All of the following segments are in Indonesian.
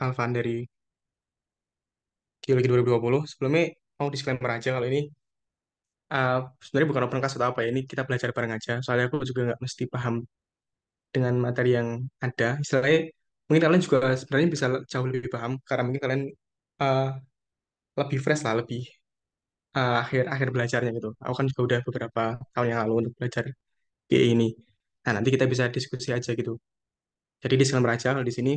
Alvan dari Geologi 2020. Sebelumnya mau disclaimer aja kalau ini sebenarnya bukan open class atau apa ya, ini kita belajar bareng aja. Soalnya aku juga nggak mesti paham dengan materi yang ada. Istilahnya mungkin kalian juga sebenarnya bisa jauh lebih paham karena mungkin kalian uh, lebih fresh lah, lebih akhir akhir belajarnya gitu. Aku kan juga udah beberapa tahun yang lalu untuk belajar di ini. Nah, nanti kita bisa diskusi aja gitu. Jadi disclaimer aja kalau di sini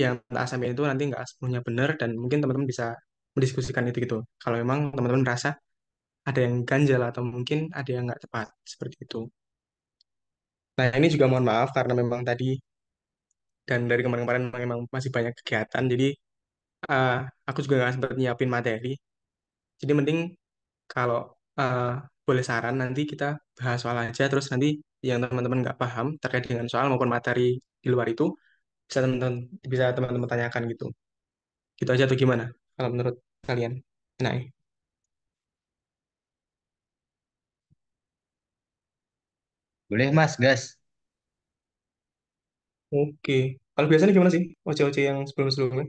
yang tak sampaikan itu nanti nggak sepenuhnya benar dan mungkin teman-teman bisa mendiskusikan itu gitu. Kalau memang teman-teman merasa ada yang ganjal atau mungkin ada yang nggak tepat seperti itu. Nah, ini juga mohon maaf karena memang tadi dan dari kemarin-kemarin memang masih banyak kegiatan, jadi eh, aku juga nggak sempat nyiapin materi. Jadi mending kalau eh, boleh saran nanti kita bahas soal aja, terus nanti yang teman-teman nggak paham terkait dengan soal maupun materi di luar itu bisa teman-teman tanyakan gitu. Gitu aja tuh gimana? Kalau menurut kalian? Nah, Boleh Mas, gas. oke. Kalau biasanya gimana sih? OC-OC yang sebelum-sebelumnya?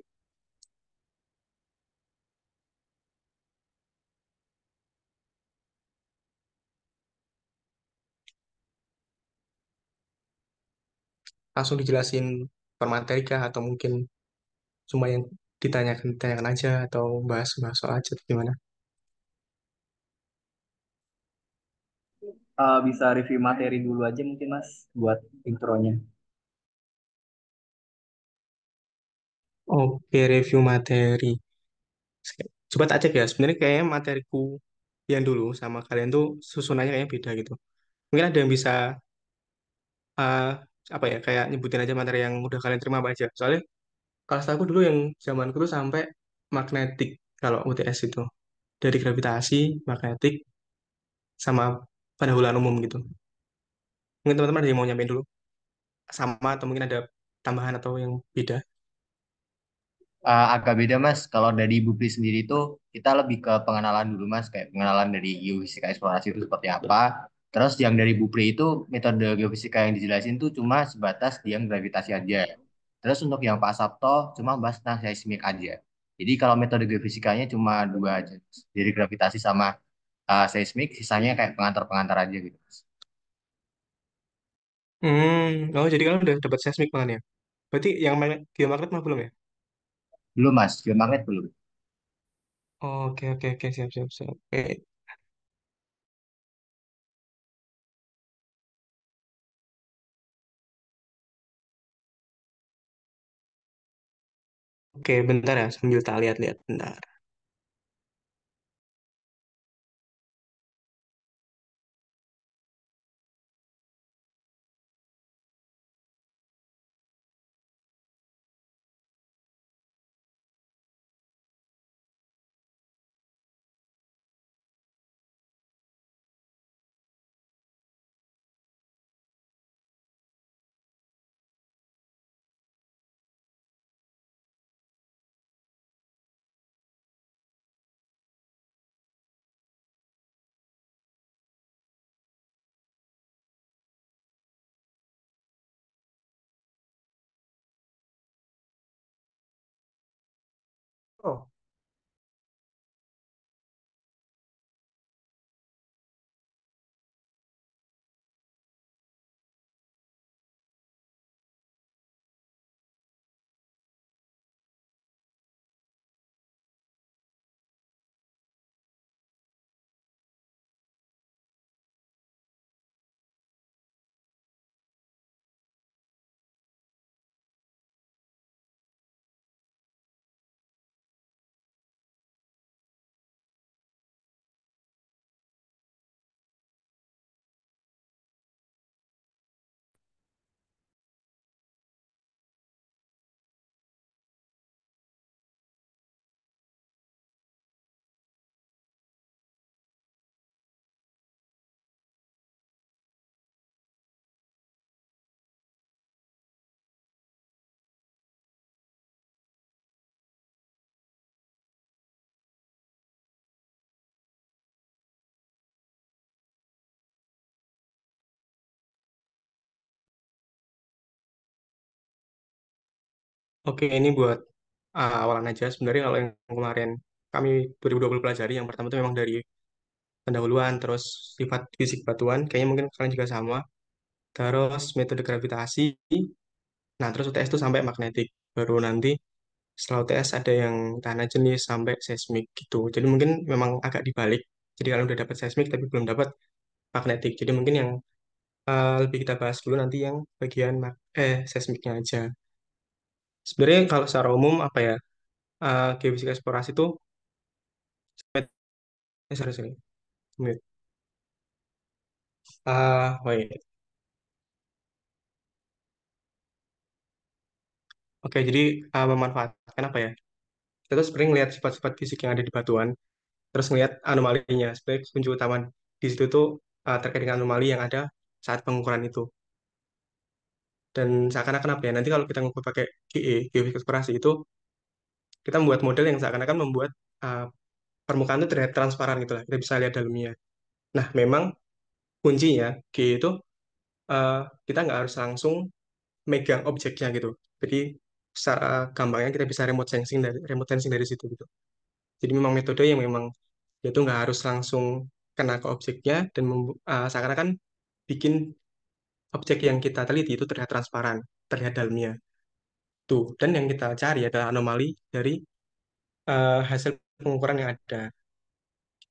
Langsung dijelasin per materi kah? Atau mungkin cuma yang ditanyakan aja? Atau bahas-bahas soal aja? Atau gimana? Bisa review materi dulu aja mungkin Mas buat intronya. Oke, review materi. Coba tak cek ya. Sebenarnya kayaknya materiku yang dulu sama kalian tuh susunannya kayaknya beda gitu. Mungkin ada yang bisa eh, apa ya kayak nyebutin aja materi yang udah kalian terima apa aja. Soalnya kelas aku dulu yang zamanku tuh sampai magnetik kalau UTS itu dari gravitasi, magnetik sama pendahuluan umum gitu. Mungkin teman-teman ada yang mau nyampein dulu sama atau mungkin ada tambahan atau yang beda. Agak beda Mas, kalau dari Bupri sendiri itu kita lebih ke pengenalan dulu Mas, kayak pengenalan dari geofisika eksplorasi itu seperti apa. Terus yang dari Bupri itu metode geofisika yang dijelasin tuh cuma sebatas dia gravitasi aja. Terus untuk yang Pak Sabto cuma bahas tentang seismik aja. Jadi kalau metode geofisikanya cuma dua aja, Mas. Dari gravitasi sama seismik, sisanya kayak pengantar-pengantar aja gitu Mas. Oh jadi kalian udah dapat seismik malah ya? Berarti yang geomagnet mah belum ya? Belum Mas, geomagnet belum. Oke oke oke siap siap siap. Oke bentar ya sambil tak lihat-lihat bentar. Oh Oke, ini buat awalan aja. Sebenarnya kalau yang kemarin kami 2020 pelajari, yang pertama itu memang dari pendahuluan, terus sifat fisik batuan, kayaknya mungkin kalian juga sama. Terus metode gravitasi, nah terus UTS itu sampai magnetik. Baru nanti setelah UTS ada yang tanah jenis sampai seismik gitu. Jadi mungkin memang agak dibalik. Jadi kalian udah dapat seismik tapi belum dapat magnetik. Jadi mungkin yang lebih kita bahas dulu nanti yang bagian seismiknya aja. Sebenarnya kalau secara umum apa ya, geofisika eksplorasi itu, sorry, sorry. Wait. Wait. Oke, jadi memanfaatkan apa ya? Kita tuh sebenarnya ngelihat sifat-sifat fisik yang ada di batuan, terus ngelihat anomalinya. Sebenarnya kunci utama di situ tuh terkait dengan anomali yang ada saat pengukuran itu. Dan seakan-akan apa ya? Nanti kalau kita ngukur pakai GE, geofisika eksplorasi itu, kita membuat model yang seakan-akan membuat uh, permukaan itu terlihat transparan gitu lah. Kita bisa lihat dalamnya. Nah, memang kuncinya GE itu uh, kita nggak harus langsung megang objeknya gitu. Jadi secara gampangnya kita bisa remote sensing dari situ gitu. Jadi memang metode yang memang itu nggak harus langsung kena ke objeknya dan seakan-akan bikin objek yang kita teliti itu terlihat transparan, terlihat dalamnya. Tuh. Dan yang kita cari adalah anomali dari hasil pengukuran yang ada.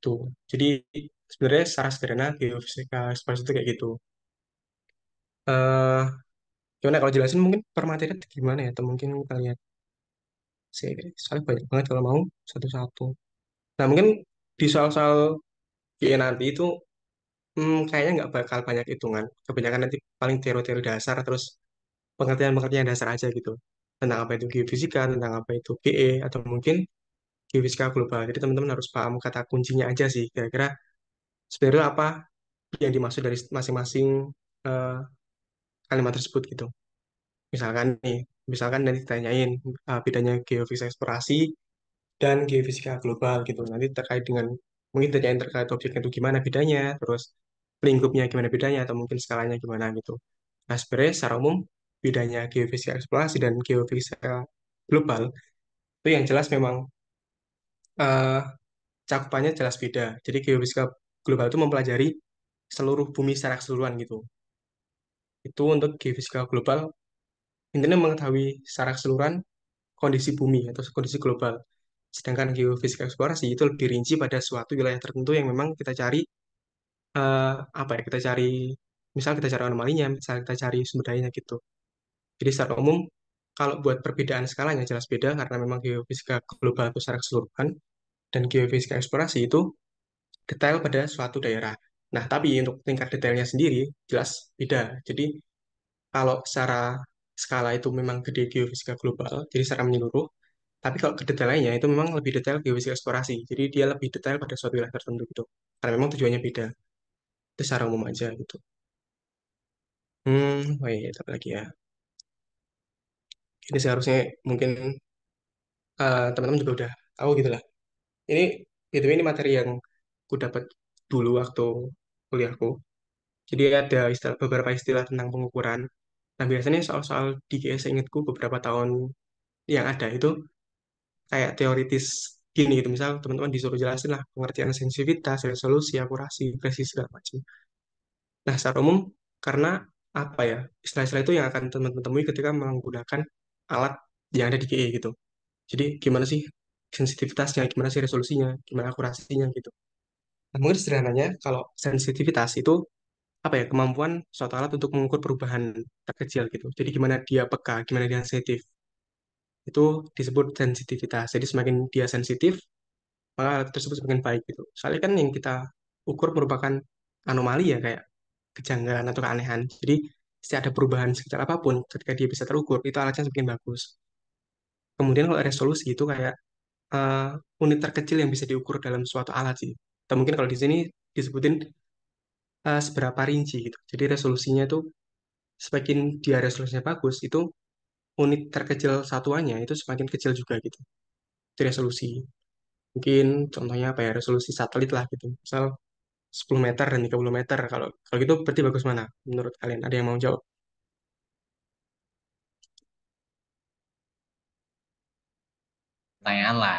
Tuh. Jadi sebenarnya secara sederhana geofisika eksplorasi itu kayak gitu. eh Gimana kalau jelasin mungkin per materi itu gimana ya? Atau mungkin kita lihat sih, soalnya banyak banget kalau mau satu-satu. Nah mungkin di soal-soal GE nanti itu kayaknya nggak bakal banyak hitungan. Kebanyakan nanti paling teori-teori dasar, terus pengertian-pengertian dasar aja gitu. Tentang apa itu geofisika, tentang apa itu GE, atau mungkin geofisika global. Jadi teman-teman harus paham kata kuncinya aja sih. Kira-kira sebenarnya apa yang dimaksud dari masing-masing eh, kalimat tersebut gitu. Misalkan nih, misalkan nanti ditanyain bedanya geofisika eksplorasi dan geofisika global gitu. Nanti terkait dengan mungkin tanyain terkait objeknya itu gimana bedanya, terus lingkupnya gimana bedanya, atau mungkin skalanya gimana gitu. Nah, sebenarnya secara umum bedanya geofisika eksplorasi dan geofisika global itu yang jelas memang eh, cakupannya jelas beda. Jadi geofisika global itu mempelajari seluruh bumi secara keseluruhan gitu. Itu untuk geofisika global intinya mengetahui secara keseluruhan kondisi bumi atau kondisi global. Sedangkan geofisika eksplorasi itu lebih rinci pada suatu wilayah tertentu yang memang kita cari apa ya? Kita cari misal kita cari anomalinya, misal kita cari sumber dayanya gitu. Jadi secara umum kalau buat perbedaan skalanya jelas beda karena memang geofisika global itu secara keseluruhan dan geofisika eksplorasi itu detail pada suatu daerah. Nah, tapi untuk tingkat detailnya sendiri jelas beda. Jadi kalau secara skala itu memang gede geofisika global, jadi secara menyeluruh. Tapi kalau kedetailannya itu memang lebih detail geofisika eksplorasi. Jadi dia lebih detail pada suatu wilayah tertentu gitu. Karena memang tujuannya beda. Itu secara umum aja gitu. Oh iya, apa lagi ya? Ini seharusnya mungkin teman-teman juga udah tahu gitu lah. Ini ini materi yang aku dapat dulu waktu kuliahku. Jadi ada beberapa istilah tentang pengukuran. Nah biasanya soal-soal di GS ingatku beberapa tahun yang ada itu kayak teoritis gini gitu. Misal teman-teman disuruh jelasin lah pengertian sensitivitas, resolusi, akurasi, presisi segala macam. Nah secara umum karena apa ya istilah-istilah itu yang akan teman-teman temui ketika menggunakan alat yang ada di GE gitu. Jadi gimana sih sensitivitasnya, gimana sih resolusinya, gimana akurasinya gitu. Nah, mungkin sederhananya kalau sensitivitas itu apa ya kemampuan suatu alat untuk mengukur perubahan terkecil gitu. Jadi gimana dia peka, gimana dia sensitif. Itu disebut sensitivitas. Jadi semakin dia sensitif, maka alat tersebut semakin baik gitu. Soalnya kan yang kita ukur merupakan anomali ya kayak kejanggalan atau keanehan. Jadi setiap ada perubahan sekecil apapun ketika dia bisa terukur, itu alatnya semakin bagus. Kemudian kalau resolusi itu kayak eh, unit terkecil yang bisa diukur dalam suatu alat sih. Atau mungkin kalau di sini disebutin seberapa rinci gitu. Jadi resolusinya itu semakin dia resolusinya bagus, itu unit terkecil satuannya itu semakin kecil juga gitu. Itu resolusi. Mungkin contohnya apa ya, resolusi satelit lah gitu. Misal 10 meter dan 30 meter. Kalau kalau gitu berarti bagus mana menurut kalian? Ada yang mau jawab? pertanyaan lah.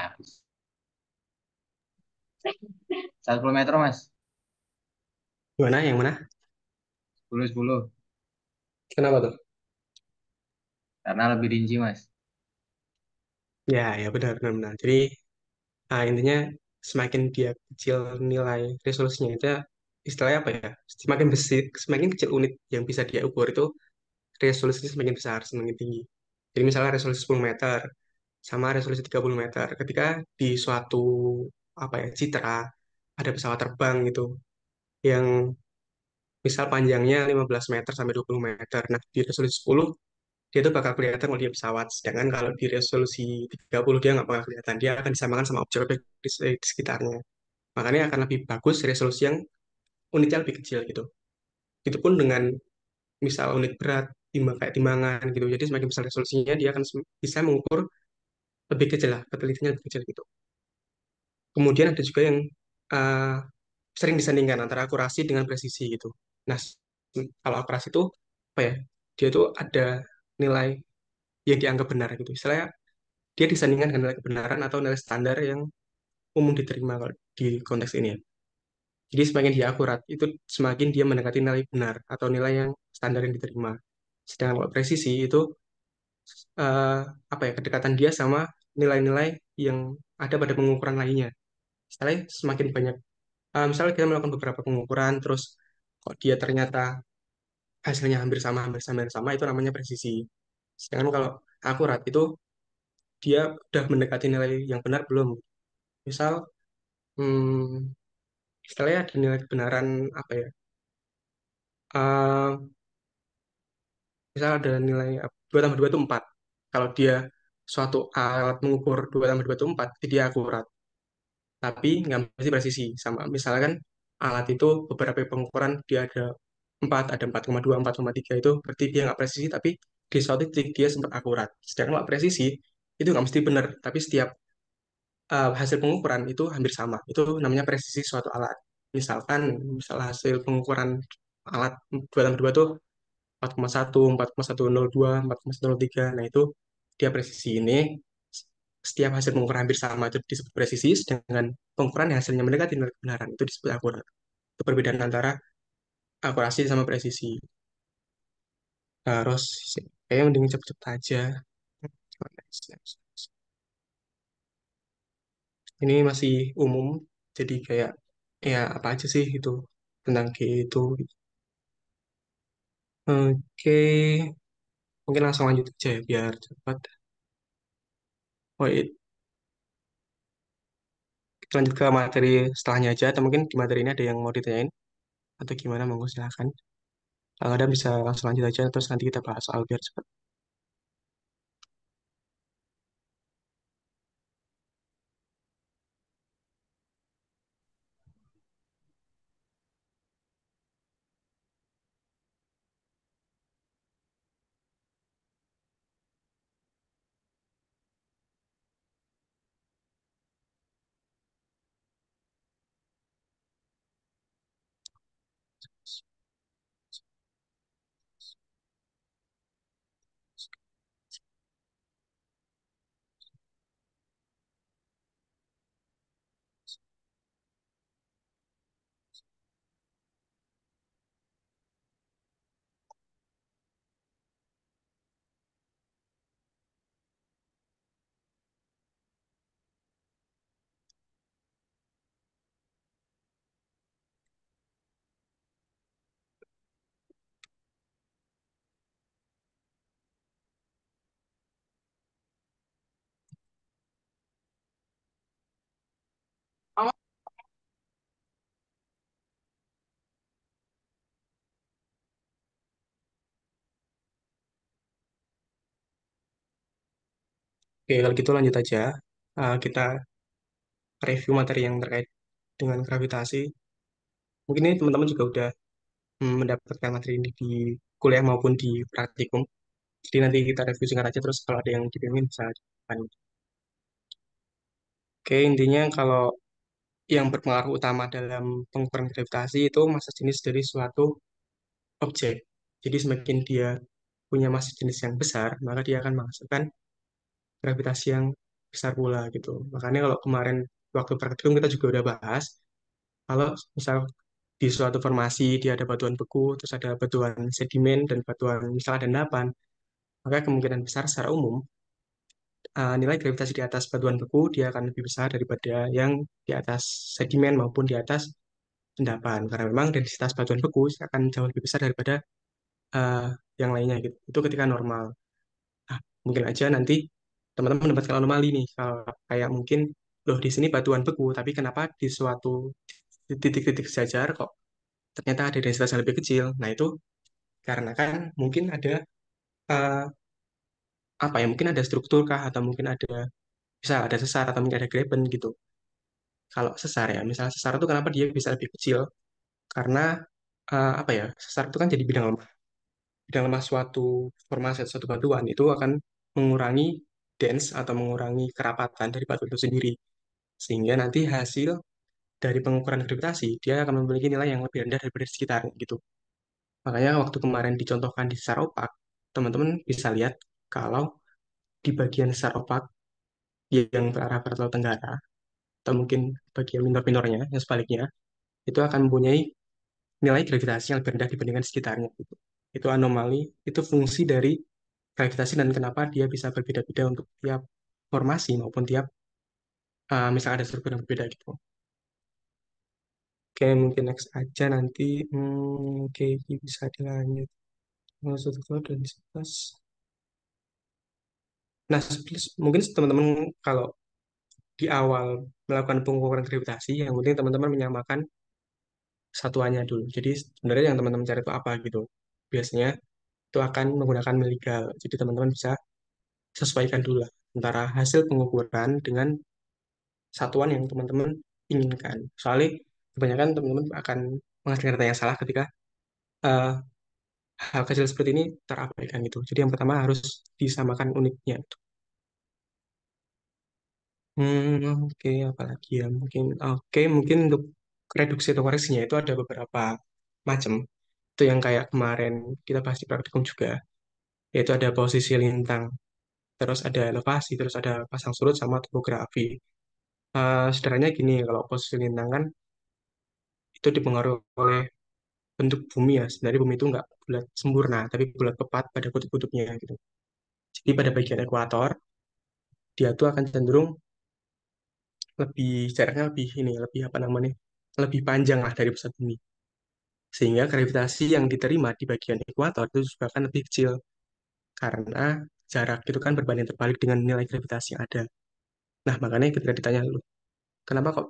10 meter mas. Gimana? Yang mana? 10 10. Kenapa tuh? Karena lebih rinci mas. Ya, ya benar, benar, benar. Jadi intinya semakin dia kecil nilai resolusinya itu istilahnya apa ya? Semakin besar, semakin kecil unit yang bisa dia ukur itu resolusinya semakin besar, semakin tinggi. Jadi misalnya resolusi 10 meter sama resolusi 30 meter. Ketika di suatu apa ya, citra ada pesawat terbang gitu yang misal panjangnya 15 meter sampai 20 meter. Nah, di resolusi 10 dia tuh bakal kelihatan kalau dia pesawat. Sedangkan kalau di resolusi 30 dia nggak bakal kelihatan. Dia akan disamakan sama objek-objek di sekitarnya. Makanya akan lebih bagus resolusi yang unitnya lebih kecil gitu. Itu pun dengan misal unit berat, timbang kayak timbangan gitu. Jadi semakin besar resolusinya dia akan bisa mengukur lebih kecil lah, ketelitiannya lebih kecil gitu. Kemudian ada juga yang uh, sering disandingkan antara akurasi dengan presisi gitu. Nah, kalau akurasi itu apa ya? Dia tuh ada nilai yang dianggap benar gitu. Istilahnya dia disandingkan dengan nilai kebenaran atau nilai standar yang umum diterima kalau di konteks ini ya. Jadi semakin dia akurat, itu semakin dia mendekati nilai benar atau nilai yang standar yang diterima. Sedangkan kalau presisi itu eh, apa ya kedekatan dia sama nilai-nilai yang ada pada pengukuran lainnya. Setelah semakin banyak, misalnya kita melakukan beberapa pengukuran, terus kok dia ternyata hasilnya hampir sama, itu namanya presisi. Sedangkan kalau akurat itu dia udah mendekati nilai yang benar belum. Misal, istilahnya ada nilai kebenaran apa ya? eh, Misal ada nilai 2 tambah 2 itu 4. Kalau dia suatu alat mengukur 2 tambah 2 itu 4, itu dia akurat. Tapi nggak mesti presisi. Sama misalnya kan alat itu beberapa pengukuran dia ada 4, ada 4,2, 4,3 itu berarti dia nggak presisi, tapi di suatu titik dia sempat akurat. Sedangkan kalau presisi, itu nggak mesti benar, tapi setiap hasil pengukuran itu hampir sama. Itu namanya presisi suatu alat. Misalkan, misal hasil pengukuran alat 2 tambah 2 itu 4,1, 4,102, 4,103. Nah, itu dia presisi ini. Setiap hasil pengukuran hampir sama itu disebut presisi, sedangkan pengukuran yang hasilnya mendekati nilai kebenaran itu disebut akurat. Itu perbedaan antara akurasi sama presisi. Terus, kayaknya mending cepet-cepet aja. Ini masih umum, jadi kayak, ya apa aja sih itu tentang G itu. Oke, mungkin langsung lanjut aja ya, biar cepat. Wait, kita lanjut ke materi setelahnya aja, atau mungkin di materi ini ada yang mau ditanyain, atau gimana, monggo silahkan. Kalau ada bisa langsung lanjut aja, terus nanti kita bahas soal biar cepat. Oke, kalau gitu lanjut aja. Kita review materi yang terkait dengan gravitasi. Mungkin ini teman-teman juga udah mendapatkan materi ini di kuliah maupun di praktikum. Jadi nanti kita review singkat aja, terus kalau ada yang dibingungin bisa ditanyakan. Oke, intinya kalau yang berpengaruh utama dalam pengukuran gravitasi itu massa jenis dari suatu objek. Jadi semakin dia punya massa jenis yang besar, maka dia akan menghasilkan gravitasi yang besar pula gitu. Makanya kalau kemarin waktu praktikum kita juga udah bahas, kalau misal di suatu formasi dia ada batuan beku, terus ada batuan sedimen dan batuan misal ada endapan, maka kemungkinan besar secara umum nilai gravitasi di atas batuan beku dia akan lebih besar daripada yang di atas sedimen maupun di atas endapan. Karena memang densitas batuan beku akan jauh lebih besar daripada eh, yang lainnya gitu. Itu ketika normal. Nah, mungkin aja nanti teman-teman mendapatkan anomali nih, kalau kayak mungkin loh di sini batuan beku, tapi kenapa di suatu titik-titik sejajar kok ternyata ada densitas yang lebih kecil. Nah, itu karena kan mungkin ada eh, apa ya? Mungkin ada struktur kah atau mungkin ada bisa ada sesar atau mungkin ada graben gitu. Kalau sesar ya, misalnya sesar itu kenapa dia bisa lebih kecil? Karena apa ya? Sesar itu kan jadi bidang lemah. Bidang lemah suatu formasi atau suatu batuan itu akan mengurangi dense atau mengurangi kerapatan dari batu itu sendiri. Sehingga nanti hasil dari pengukuran gravitasi dia akan memiliki nilai yang lebih rendah daripada di sekitarnya gitu. Makanya waktu kemarin dicontohkan di sesar opak, teman-teman bisa lihat kalau di bagian sesar opak yang berarah barat laut tenggara atau mungkin bagian minor-minornya yang sebaliknya itu akan mempunyai nilai gravitasi yang lebih rendah dibandingkan sekitarnya gitu. Itu anomali, itu fungsi dari gravitasi dan kenapa dia bisa berbeda-beda untuk tiap formasi maupun tiap misalnya ada struktur yang berbeda gitu. Oke, mungkin next aja nanti. Oke, ini bisa dilanjut. Struktur dan densitas. Nah, mungkin teman-teman kalau di awal melakukan pengukuran gravitasi, yang penting teman-teman menyamakan satuannya dulu. Jadi sebenarnya yang teman-teman cari itu apa gitu. Biasanya itu akan menggunakan miligal. Jadi teman-teman bisa sesuaikan dulu lah antara hasil pengukuran dengan satuan yang teman-teman inginkan. Soalnya kebanyakan teman-teman akan menghasilkan data yang salah ketika eh, hal kecil seperti ini terabaikan gitu. Jadi yang pertama harus disamakan unitnya. Oke, apalagi ya mungkin untuk reduksi atau koreksinya itu ada beberapa macam. Itu yang kayak kemarin kita bahas di praktikum juga, yaitu ada posisi lintang, terus ada elevasi, terus ada pasang surut sama topografi. Sederhananya gini, kalau posisi lintang kan itu dipengaruhi oleh bentuk bumi ya. Sebenarnya bumi itu nggak bulat sempurna, tapi bulat tepat pada kutub-kutubnya gitu. Jadi pada bagian ekuator, dia tuh akan cenderung lebih jaraknya lebih ini, lebih apa namanya, lebih panjang lah dari pusat bumi. Sehingga gravitasi yang diterima di bagian ekuator itu juga akan lebih kecil karena jarak itu kan berbanding terbalik dengan nilai gravitasi yang ada. Nah, makanya ketika ditanya lu, kenapa kok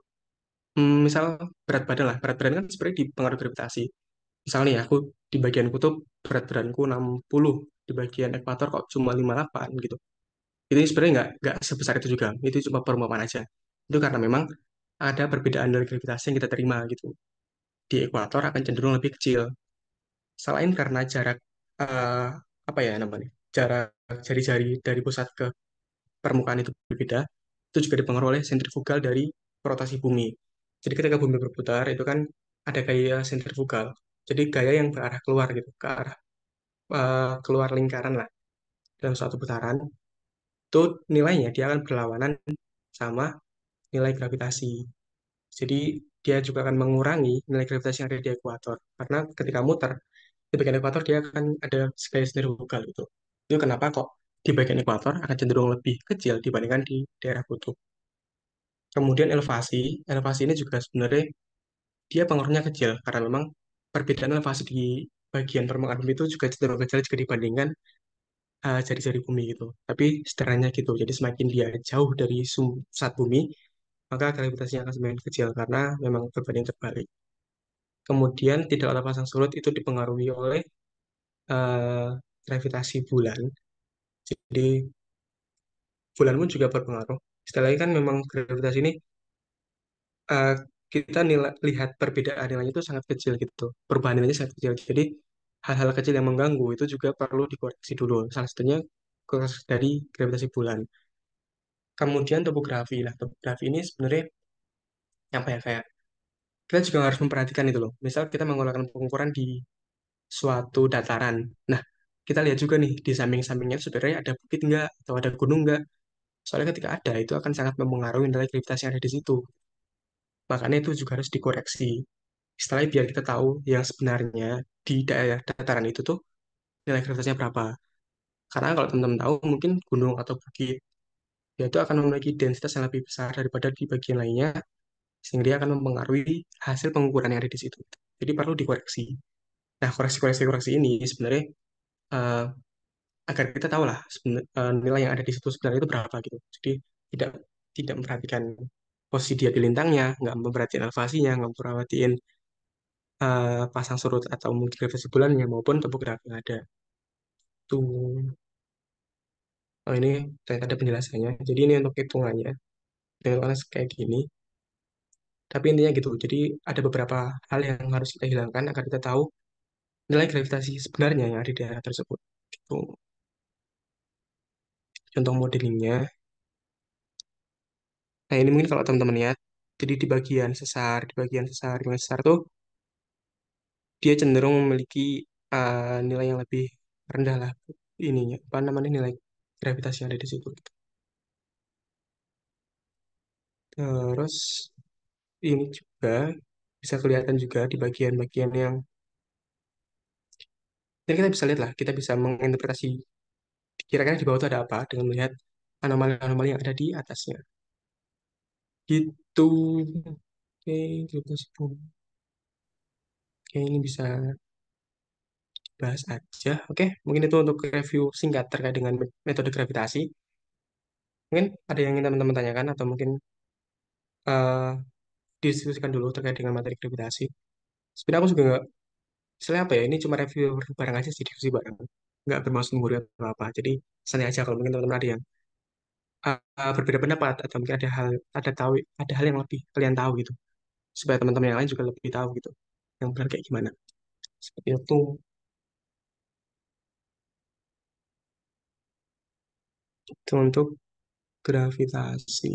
misal berat badan lah, berat badan kan sebenarnya dipengaruhi gravitasi. Misalnya nih, aku di bagian kutub berat badanku 60, di bagian ekuator kok cuma 58 gitu. Itu sebenarnya nggak sebesar itu juga. Itu cuma perumpamaan aja. Itu karena memang ada perbedaan dari gravitasi yang kita terima gitu. Di ekuator akan cenderung lebih kecil. Selain karena jarak eh, apa ya namanya? Jarak jari-jari dari pusat ke permukaan itu berbeda, itu juga dipengaruhi oleh sentrifugal dari rotasi bumi. Jadi ketika bumi berputar itu kan ada gaya sentrifugal. Jadi gaya yang berarah keluar gitu, ke arah keluar lingkaran lah dalam suatu putaran. Itu nilainya dia akan berlawanan sama nilai gravitasi. Jadi dia juga akan mengurangi nilai gravitasi yang ada di ekuator. Karena ketika muter, di bagian ekuator dia akan ada gaya sentrifugal gitu. Itu kenapa kok di bagian ekuator akan cenderung lebih kecil dibandingkan di daerah kutub. Kemudian elevasi ini juga sebenarnya dia pengaruhnya kecil karena memang perbedaan elevasi di bagian permukaan bumi itu juga cenderung kecil jika dibandingkan jari-jari bumi gitu. Tapi sederhananya gitu. Jadi semakin dia jauh dari pusat bumi, maka gravitasinya akan semakin kecil karena memang berbanding terbalik. Kemudian tidak ada pasang surut itu dipengaruhi oleh eh, gravitasi bulan. Jadi bulan pun juga berpengaruh. Setelah kan memang gravitasi ini eh, kita lihat perbedaan nilainya itu sangat kecil gitu. Perubahan nilainya sangat kecil. Jadi hal-hal kecil yang mengganggu itu juga perlu dikoreksi dulu. Salah satunya koreksi dari gravitasi bulan. Kemudian topografi. Nah, topografi ini sebenarnya apa ya kayak kita juga harus memperhatikan itu loh. Misal kita menggunakan pengukuran di suatu dataran. Nah, kita lihat juga nih di samping-sampingnya sebenarnya ada bukit nggak atau ada gunung nggak. Soalnya ketika ada, itu akan sangat mempengaruhi nilai gravitasi yang ada di situ. Makanya itu juga harus dikoreksi. Setelah biar kita tahu yang sebenarnya di daerah dataran itu tuh nilai gravitasinya berapa. Karena kalau teman-teman tahu, mungkin gunung atau bukit, ya itu akan memiliki densitas yang lebih besar daripada di bagian lainnya, sehingga dia akan mempengaruhi hasil pengukuran yang ada di situ. Jadi perlu dikoreksi. Nah, koreksi-koreksi ini sebenarnya eh, agar kita tahu lah nilai yang ada di situ sebenarnya itu berapa gitu. Jadi tidak tidak memperhatikan posisi dia di lintangnya, nggak memperhatikan elevasinya, nggak memperhatiin pasang surut atau mungkin gravitasi bulannya maupun topografi yang ada. Tuh, oh ini ternyata ada penjelasannya. Jadi ini untuk hitungannya, hitungannya kayak gini. Tapi intinya gitu. Jadi ada beberapa hal yang harus kita hilangkan agar kita tahu nilai gravitasi sebenarnya yang ada di daerah tersebut. Gitu. Contoh modelingnya. Nah, ini mungkin kalau teman-teman lihat, jadi di bagian sesar tuh dia cenderung memiliki nilai yang lebih rendah lah ininya, apa namanya nilai gravitasi yang ada di situ. Gitu. Terus ini juga bisa kelihatan juga di bagian-bagian yang, dan kita bisa lihat lah, kita bisa menginterpretasi kira-kira di bawah itu ada apa dengan melihat anomali-anomali yang ada di atasnya. Gitu. Oke, gravitasi bumi. Oke, ini bisa bahas aja. Oke, mungkin itu untuk review singkat terkait dengan metode gravitasi. Mungkin ada yang ingin teman-teman tanyakan atau mungkin eh, didiskusikan dulu terkait dengan materi gravitasi. Sebenarnya aku juga nggak, misalnya apa ya, ini cuma review bareng aja sih, diskusi bareng. Nggak bermaksud menggurui atau apa. Jadi santai aja kalau mungkin teman-teman ada yang berbeda pendapat atau mungkin ada hal yang lebih kalian tahu gitu. Supaya teman-teman yang lain juga lebih tahu gitu. Yang benar kayak gimana. Seperti itu. Itu untuk gravitasi.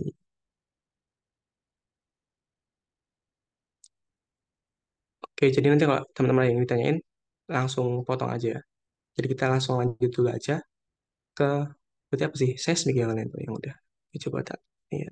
Oke, jadi nanti kalau teman-teman yang ditanyain, langsung potong aja ya. Jadi kita langsung lanjut dulu aja ke, berarti apa sih? Seismik yang lain tuh yang udah. Oke, coba tak. Iya.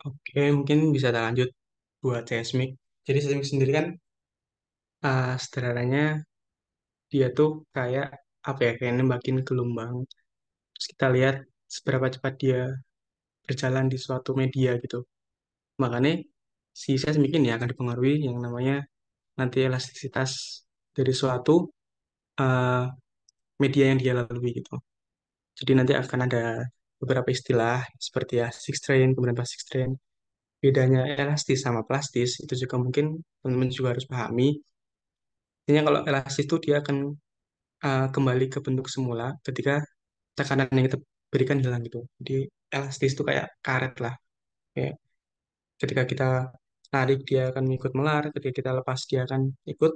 Oke, mungkin bisa kita lanjut buat seismik. Jadi seismik sendiri kan sederhananya dia tuh kayak apa ya, kayak nembakin gelombang. Terus kita lihat seberapa cepat dia berjalan di suatu media gitu. Makanya si seismik ini akan dipengaruhi yang namanya nanti elastisitas dari suatu eh, media yang dia lalui gitu. Jadi nanti akan ada beberapa istilah seperti ya six strain, kemudian plastic strain. Bedanya elastis sama plastis itu juga mungkin teman-teman juga harus pahami. Intinya kalau elastis itu dia akan kembali ke bentuk semula ketika tekanan yang kita berikan hilang gitu. Jadi elastis itu kayak karet lah. Kayak ketika kita tarik dia akan ikut melar, ketika kita lepas dia akan ikut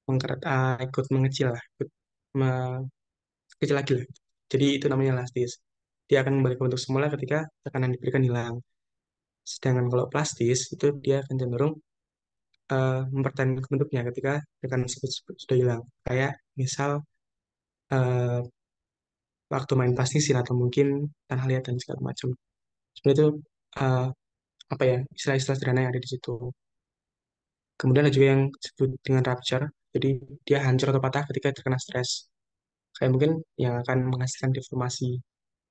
mengkeret, ikut mengecil lah, ikut kecil lagi lah. Jadi itu namanya elastis. Dia akan kembali ke bentuk semula ketika tekanan yang diberikan hilang. Sedangkan kalau plastis itu dia akan cenderung mempertahankan bentuknya ketika tekanan tersebut sudah hilang. Kayak misal eh, waktu main plastisin atau mungkin tanah liat dan segala macam. Sebenarnya itu eh, apa ya, istilah-istilah sederhana yang ada di situ. Kemudian ada juga yang disebut dengan rupture. Jadi dia hancur atau patah ketika terkena stres. Kayak mungkin yang akan menghasilkan deformasi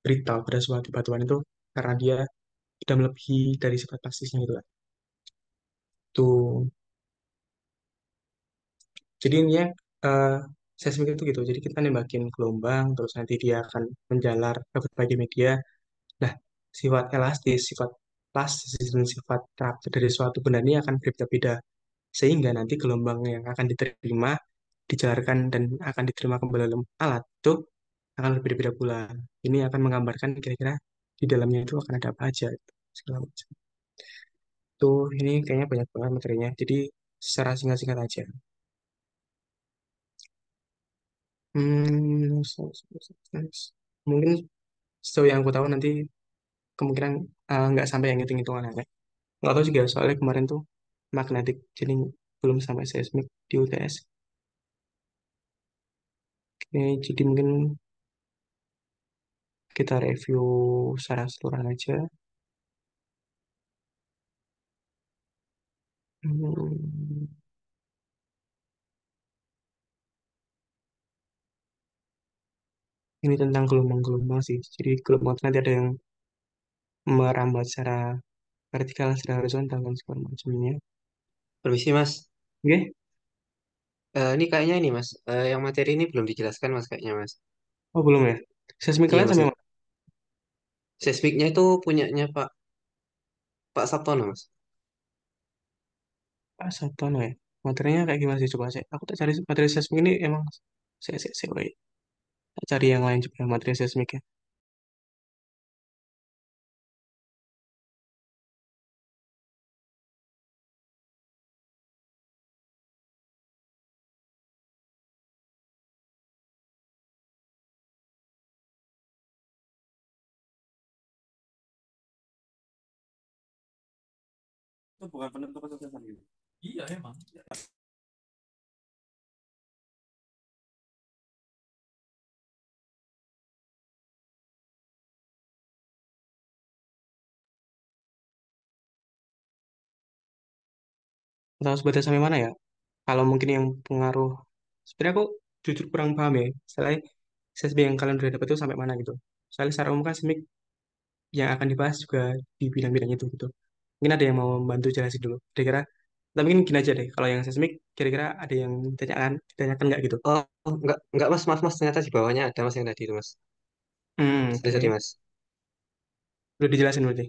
brittle pada suatu batuan itu karena dia sudah melebihi dari sifat plastisnya gitu kan. Tuh. Jadi intinya eh, seismik itu gitu. Jadi kita nembakin gelombang, terus nanti dia akan menjalar ke berbagai media. Nah, sifat elastis, sifat plastis, dan sifat rupture dari suatu benda ini akan berbeda-beda. Sehingga nanti gelombang yang akan diterima, dijalarkan, dan akan diterima kembali dalam alat itu akan berbeda-beda pula. Ini akan menggambarkan kira-kira di dalamnya itu akan ada apa aja. Gitu, segala macam. Tuh, ini kayaknya banyak banget materinya. Jadi secara singkat-singkat aja. Hmm, mungkin sejauh yang aku tahu nanti kemungkinan nggak sampai yang hitung-hitungan ya. Nggak tahu juga soalnya kemarin tuh magnetik jadi belum sampai seismik di UTS. Oke, jadi mungkin kita review secara keseluruhan aja. Hmm, ini tentang gelombang-gelombang sih. Jadi gelombang itu nanti ada yang merambat secara vertikal, secara horizontal dan segala macamnya. Permisi Mas. Oke? Ini kayaknya ini Mas, yang materi ini belum dijelaskan Mas kayaknya Mas. Oh belum ya? Seismik Iya kalian Mas, sampai mana? seismiknya itu punyanya Pak Sabtono Mas. Ah, Sabtono ya. Materinya kayak gimana sih coba saya. Aku tak cari materi seismik ini emang saya wait. Tak cari yang lain juga materi seismik ya. Itu bukan penentu kesuksesan gitu. Iya emang. Tahu sebatas sampai mana ya? Kalau mungkin yang pengaruh, sebenarnya aku jujur kurang paham ya. Setelah seismik yang kalian udah dapat itu sampai mana gitu. Soalnya secara umum kan seismik yang akan dibahas juga di bidang-bidang itu gitu. Mungkin ada yang mau bantu jelasin dulu. Kira-kira, tapi mungkin gini aja deh. Kalau yang seismik, kira-kira ada yang ditanyakan nggak gitu? Oh, enggak Mas, Mas ternyata di bawahnya ada Mas yang tadi itu Mas. Sorry, sorry Oke. Mas. Udah dijelasin berarti.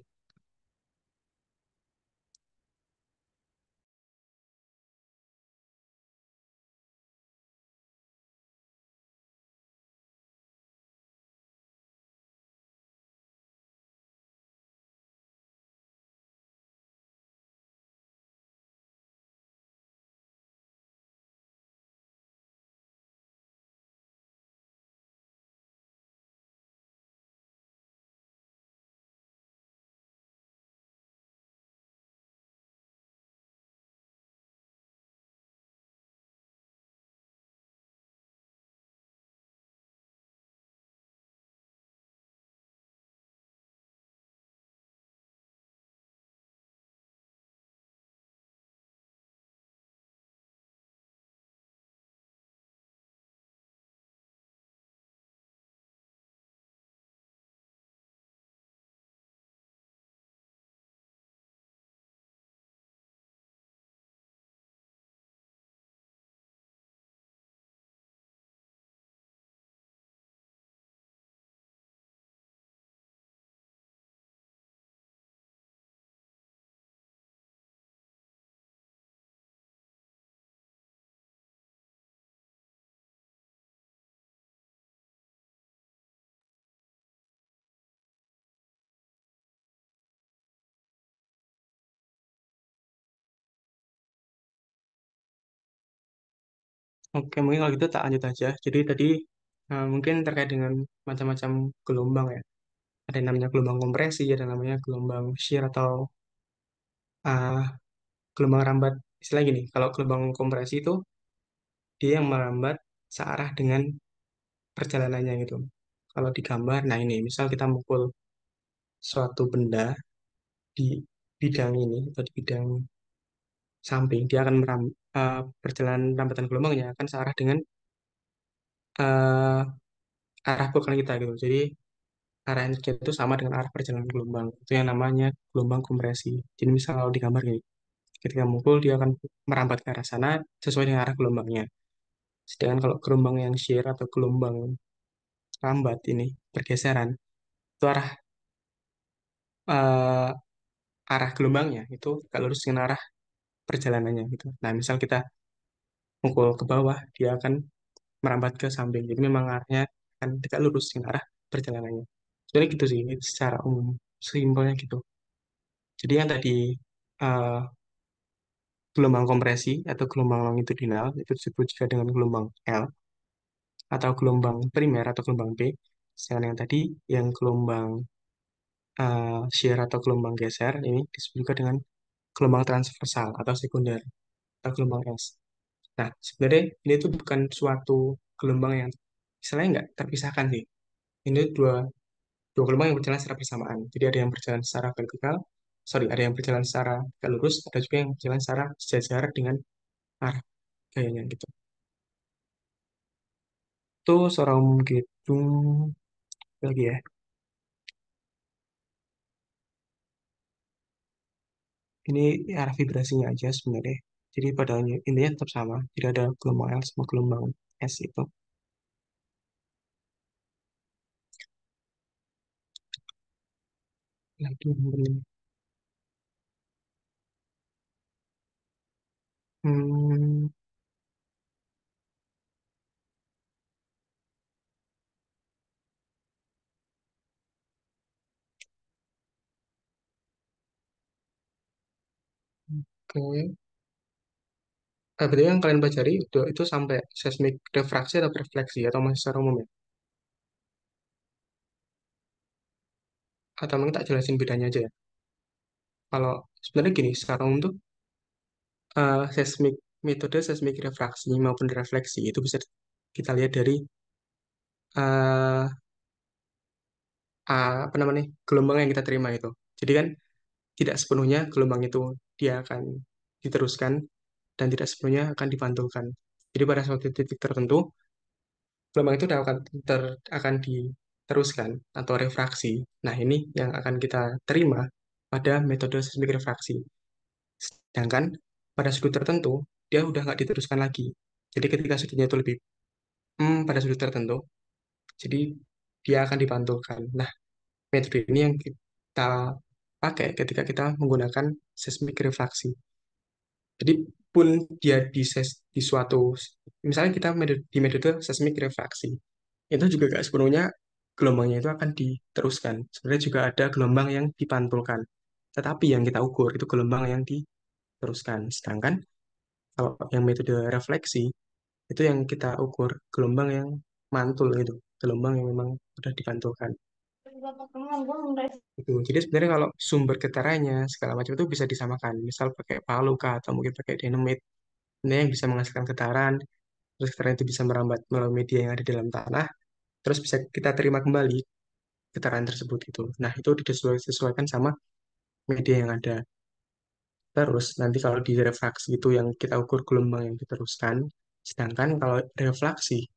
Oke, mungkin kalau gitu tak lanjut aja. Jadi tadi mungkin terkait dengan macam-macam gelombang ya. Ada yang namanya gelombang kompresi, ada yang namanya gelombang shear atau uh, gelombang rambat. Istilah gini, kalau gelombang kompresi itu dia yang merambat searah dengan perjalanannya gitu. Kalau digambar, nah ini, misal kita mukul suatu benda di bidang ini atau di bidang samping, dia akan perjalanan rambatan gelombangnya akan searah dengan uh, arah pukulan kita gitu. Jadi arah energi itu sama dengan arah perjalanan gelombang. Itu yang namanya gelombang kompresi. Jadi misal kalau digambar gini, ketika mukul dia akan merambat ke arah sana sesuai dengan arah gelombangnya. Sedangkan kalau gelombang yang shear atau gelombang rambat ini pergeseran, itu eh, arah gelombangnya itu gak lurus dengan arah perjalanannya gitu. Nah, misal kita mukul ke bawah, dia akan merambat ke samping. Jadi memang arahnya akan tidak lurus dengan arah perjalanannya. Jadi gitu sih, itu secara umum, simpelnya gitu. Jadi yang tadi eh, gelombang kompresi atau gelombang longitudinal itu disebut juga dengan gelombang L atau gelombang primer atau gelombang B. Sedangkan yang tadi yang gelombang shear atau gelombang geser ini disebut juga dengan gelombang transversal atau sekunder atau gelombang S. Nah, sebenarnya ini tuh bukan suatu gelombang yang istilahnya nggak terpisahkan sih. Ini dua gelombang yang berjalan secara bersamaan. Jadi ada yang berjalan secara vertikal, sorry, ada yang berjalan secara tegak lurus, ada juga yang berjalan secara sejajar dengan arah gayanya gitu. Itu secara umum gitu lagi ya. Ini arah vibrasinya aja sebenarnya. Jadi pada intinya tetap sama. Jadi ada gelombang L sama gelombang S itu. Lagi yang benar. Hmm, oke. Berarti yang kalian pelajari itu sampai seismik refraksi atau refleksi atau masih secara umum ya? Atau mungkin tak jelasin bedanya aja ya. Kalau sebenarnya gini, secara umum tuh seismik metode seismik refraksi maupun refleksi itu bisa kita lihat dari eh, apa namanya gelombang yang kita terima itu. Jadi kan tidak sepenuhnya gelombang itu dia akan diteruskan dan tidak sepenuhnya akan dipantulkan. Jadi pada suatu titik tertentu gelombang itu akan diteruskan atau refraksi. Nah, ini yang akan kita terima pada metode seismik refraksi. Sedangkan pada sudut tertentu, dia udah nggak diteruskan lagi. Jadi ketika sudutnya itu lebih pada sudut tertentu, jadi dia akan dipantulkan. Nah, metode ini yang kita pakai ketika kita menggunakan seismik refraksi. Jadi pun dia di suatu, misalnya kita di metode seismik refraksi, itu juga gak sepenuhnya gelombangnya itu akan diteruskan. Sebenarnya juga ada gelombang yang dipantulkan. Tetapi yang kita ukur itu gelombang yang diteruskan. Sedangkan kalau yang metode refleksi, itu yang kita ukur gelombang yang mantul gitu. Gelombang yang memang sudah dipantulkan. Gitu. Jadi sebenarnya kalau sumber getarannya segala macam itu bisa disamakan. Misal pakai palu kah atau mungkin pakai dynamite. Ini yang bisa menghasilkan getaran, terus getaran itu bisa merambat melalui media yang ada di dalam tanah, terus bisa kita terima kembali getaran tersebut itu. Nah, itu disesuaikan sama media yang ada. Terus nanti kalau di refraksi itu yang kita ukur gelombang yang diteruskan, sedangkan kalau refleksi,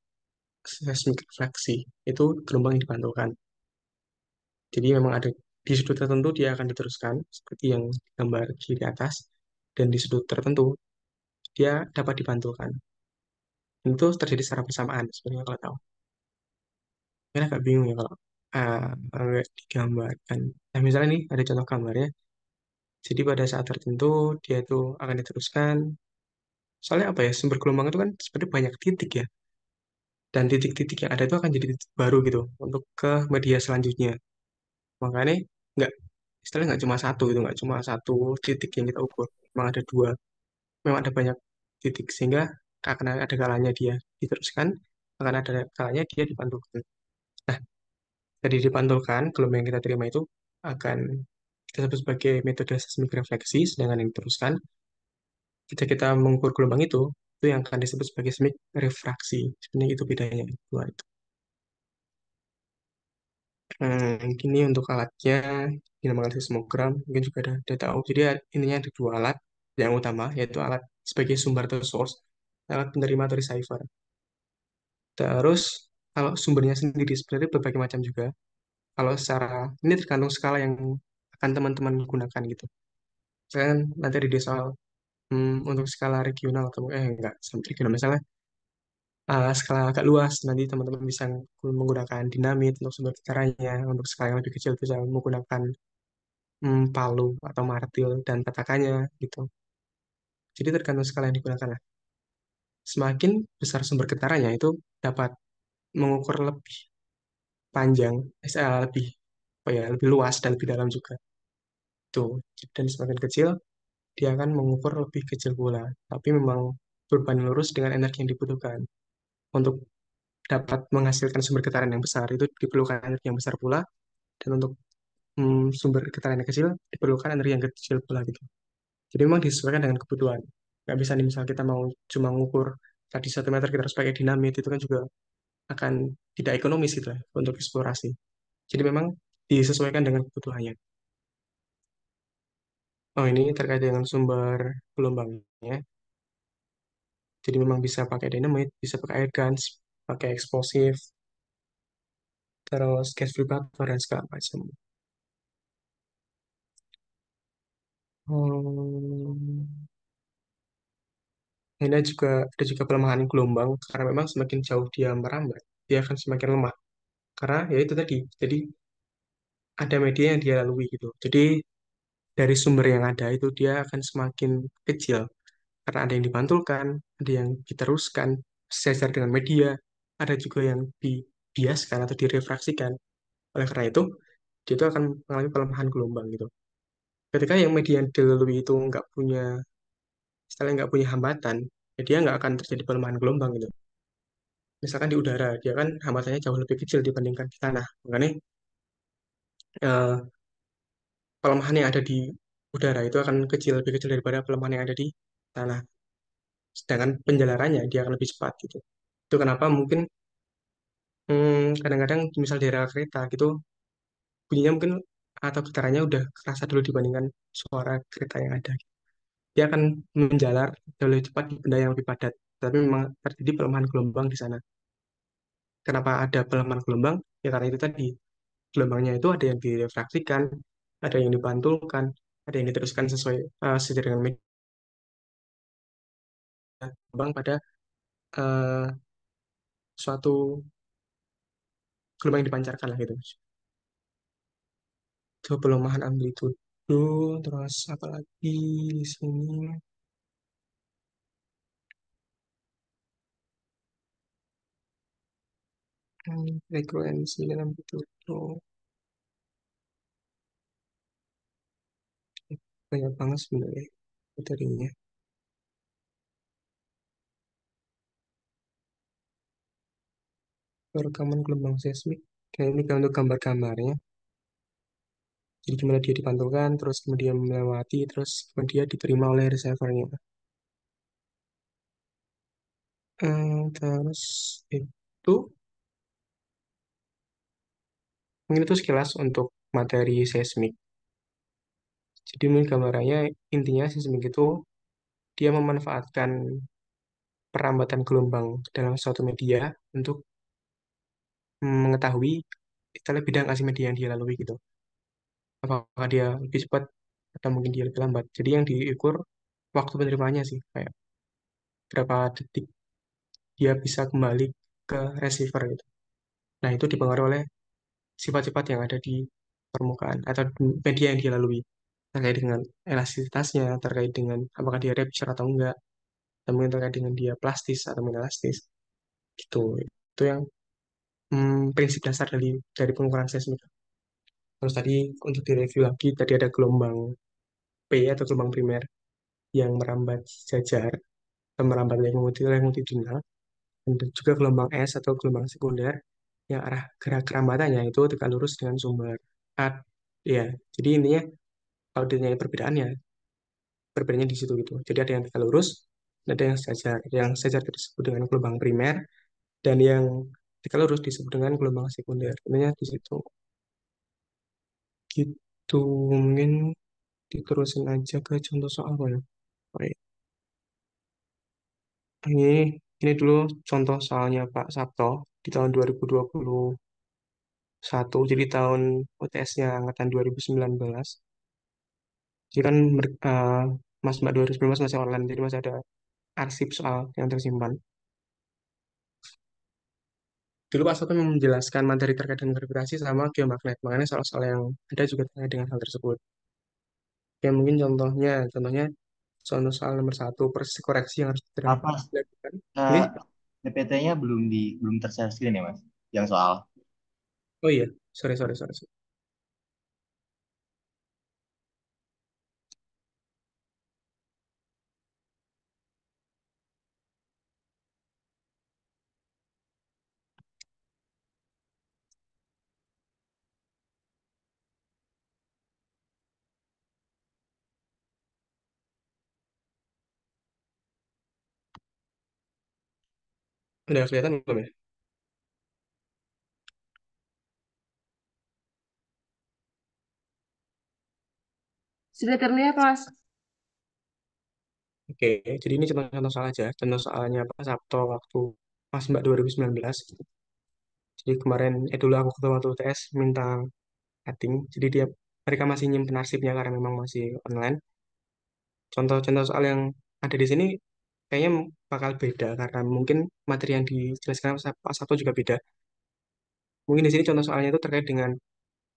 seismik refleksi, itu gelombang yang dipantulkan. Jadi memang ada di sudut tertentu dia akan diteruskan, seperti yang gambar kiri atas, dan di sudut tertentu dia dapat dipantulkan. Dan itu terjadi secara bersamaan sebenarnya kalau tahu. Ini agak bingung ya kalau uh, agak digambarkan. Nah, misalnya nih ada contoh gambarnya. Jadi pada saat tertentu dia itu akan diteruskan. Soalnya apa ya, sumber gelombang itu kan sebenarnya banyak titik ya. Dan titik-titik yang ada itu akan jadi titik baru gitu untuk ke media selanjutnya. Makanya nggak, istilahnya nggak cuma satu gitu, nggak cuma satu titik yang kita ukur. Memang ada dua, memang ada banyak titik. Sehingga akan ada kalanya dia diteruskan, akan ada kalanya dia dipantulkan. Nah, jadi dipantulkan, gelombang yang kita terima itu akan kita sebut sebagai metode seismik refleksi, sedangkan yang diteruskan, ketika kita mengukur gelombang itu yang akan disebut sebagai seismik refraksi. Sebenarnya itu bedanya dua itu. Ini untuk alatnya dinamakan seismogram, mungkin juga ada tahu. Jadi intinya ada dua alat yang utama, yaitu alat sebagai sumber atau source, alat penerima atau receiver. Terus kalau sumbernya sendiri sebenarnya berbagai macam juga. Kalau secara ini tergantung skala yang akan teman-teman gunakan gitu. Misalkan nanti di soal untuk skala regional atau enggak sampai regional misalnya skala agak luas nanti teman-teman bisa menggunakan dinamit untuk sumber getaranya. Untuk skala yang lebih kecil bisa menggunakan palu atau martil dan petakannya gitu. Jadi tergantung skala yang digunakan lah. Semakin besar sumber getarannya itu dapat mengukur lebih panjang, lebih apa ya, lebih luas dan lebih dalam juga. Tuh, dan semakin kecil dia akan mengukur lebih kecil pula. Tapi memang berbanding lurus dengan energi yang dibutuhkan. Untuk dapat menghasilkan sumber getaran yang besar itu diperlukan energi yang besar pula, dan untuk sumber getaran yang kecil diperlukan energi yang kecil pula gitu. Jadi memang disesuaikan dengan kebutuhan. Nggak bisa nih misal kita mau cuma ngukur tadi 1 meter kita harus pakai dinamit itu kan juga akan tidak ekonomis gitu ya untuk eksplorasi. Jadi memang disesuaikan dengan kebutuhannya. Oh ini terkait dengan sumber gelombangnya. Jadi memang bisa pakai dynamite, bisa pakai air guns, pakai eksplosif, terus gas vibrator dan segala macam. Hmm, ini ada juga pelemahan gelombang karena memang semakin jauh dia merambat, dia akan semakin lemah. Karena ya itu tadi, jadi ada media yang dia lalui gitu. Jadi dari sumber yang ada itu dia akan semakin kecil karena ada yang dipantulkan, ada yang diteruskan sejajar dengan media, ada juga yang dibiaskan atau direfraksikan. Oleh karena itu, dia itu akan mengalami pelemahan gelombang gitu. Ketika yang media yang dilalui itu istilahnya nggak punya hambatan, ya dia nggak akan terjadi pelemahan gelombang gitu. Misalkan di udara, dia kan hambatannya jauh lebih kecil dibandingkan di tanah. Makanya eh, pelemahan yang ada di udara itu akan lebih kecil daripada pelemahan yang ada di tanah. Sedangkan penjalarannya dia akan lebih cepat gitu. Itu kenapa mungkin kadang-kadang misal di rel kereta gitu bunyinya mungkin atau getarannya udah kerasa dulu dibandingkan suara kereta yang ada. Dia akan menjalar jauh lebih cepat di benda yang lebih padat. Tapi memang terjadi pelemahan gelombang di sana. Kenapa ada pelemahan gelombang? Ya karena itu tadi, gelombangnya itu ada yang direfraksikan, ada yang dipantulkan, ada yang diteruskan sesuai dengan media gelombang pada eh, suatu gelombang yang dipancarkan lah gitu. Itu pelemahan amplitudo, terus apa lagi di sini? Frekuensi dan amplitudo. Banyak banget sebenarnya materinya. Rekaman gelombang seismik. Dan ini kan untuk gambar-gambarnya. Jadi gimana dia dipantulkan, terus kemudian melewati, terus kemudian diterima oleh receivernya. Terus itu mungkin itu sekilas untuk materi seismik. Jadi mungkin gambarannya intinya seismik itu dia memanfaatkan perambatan gelombang dalam suatu media untuk mengetahui istilah bidang kasih media yang dia lalui gitu. Apakah dia lebih cepat atau mungkin dia lebih lambat. Jadi yang diukur waktu penerimanya sih, kayak berapa detik dia bisa kembali ke receiver gitu. Nah, itu dipengaruhi oleh sifat-sifat yang ada di permukaan atau di media yang dia lalui. Terkait dengan elastisitasnya, terkait dengan apakah dia rupture atau enggak, dan mungkin terkait dengan dia plastis atau inelastis. Gitu. Itu yang prinsip dasar dari pengukuran seismik. Terus tadi untuk direview lagi, tadi ada gelombang P atau gelombang primer yang merambat sejajar. merambat longitudinal, dan juga gelombang S atau gelombang sekunder yang arah gerak kerambatannya itu tegak lurus dengan sumber A. Ya, jadi intinya kalau ditanya perbedaannya, perbedaannya di situ gitu. Jadi ada yang tegak lurus, dan ada yang sejajar. Yang sejajar itu disebut dengan gelombang primer, dan yang tegak lurus disebut dengan gelombang sekunder. Intinya di situ. Gitu, mungkin diterusin aja ke contoh soal ya. Oke, ini ini dulu contoh soalnya Pak Sabto di tahun 2021. Jadi tahun UTS-nya angkatan 2019. Jadi kan Mas Mbak 2019 masih online, jadi masih ada arsip soal yang tersimpan. Dulu Pak Sabto menjelaskan materi terkait dengan gravitasi sama geomagnet. Makanya soal-soal yang ada juga terkait dengan hal tersebut. Ya mungkin contohnya contoh soal nomor satu, proses koreksi yang harus Apa dilakukan. Ini, PPT-nya belum tershare screen ya, Mas? Yang soal. oh iya, sorry. Udah kelihatan belum ya? Sudah terlihat, Mas. Oke, jadi ini contoh-contoh soal aja. Contoh soalnya Pak Sabto waktu Mas Mbak 2019. Jadi kemarin, dulu aku ketemu waktu UTS minta cutting. Jadi mereka masih nyimpen arsipnya karena memang masih online. Contoh-contoh soal yang ada di sini kayaknya bakal beda karena mungkin materi yang dijelaskan Pak Sabto juga beda. Mungkin di sini contoh soalnya itu terkait dengan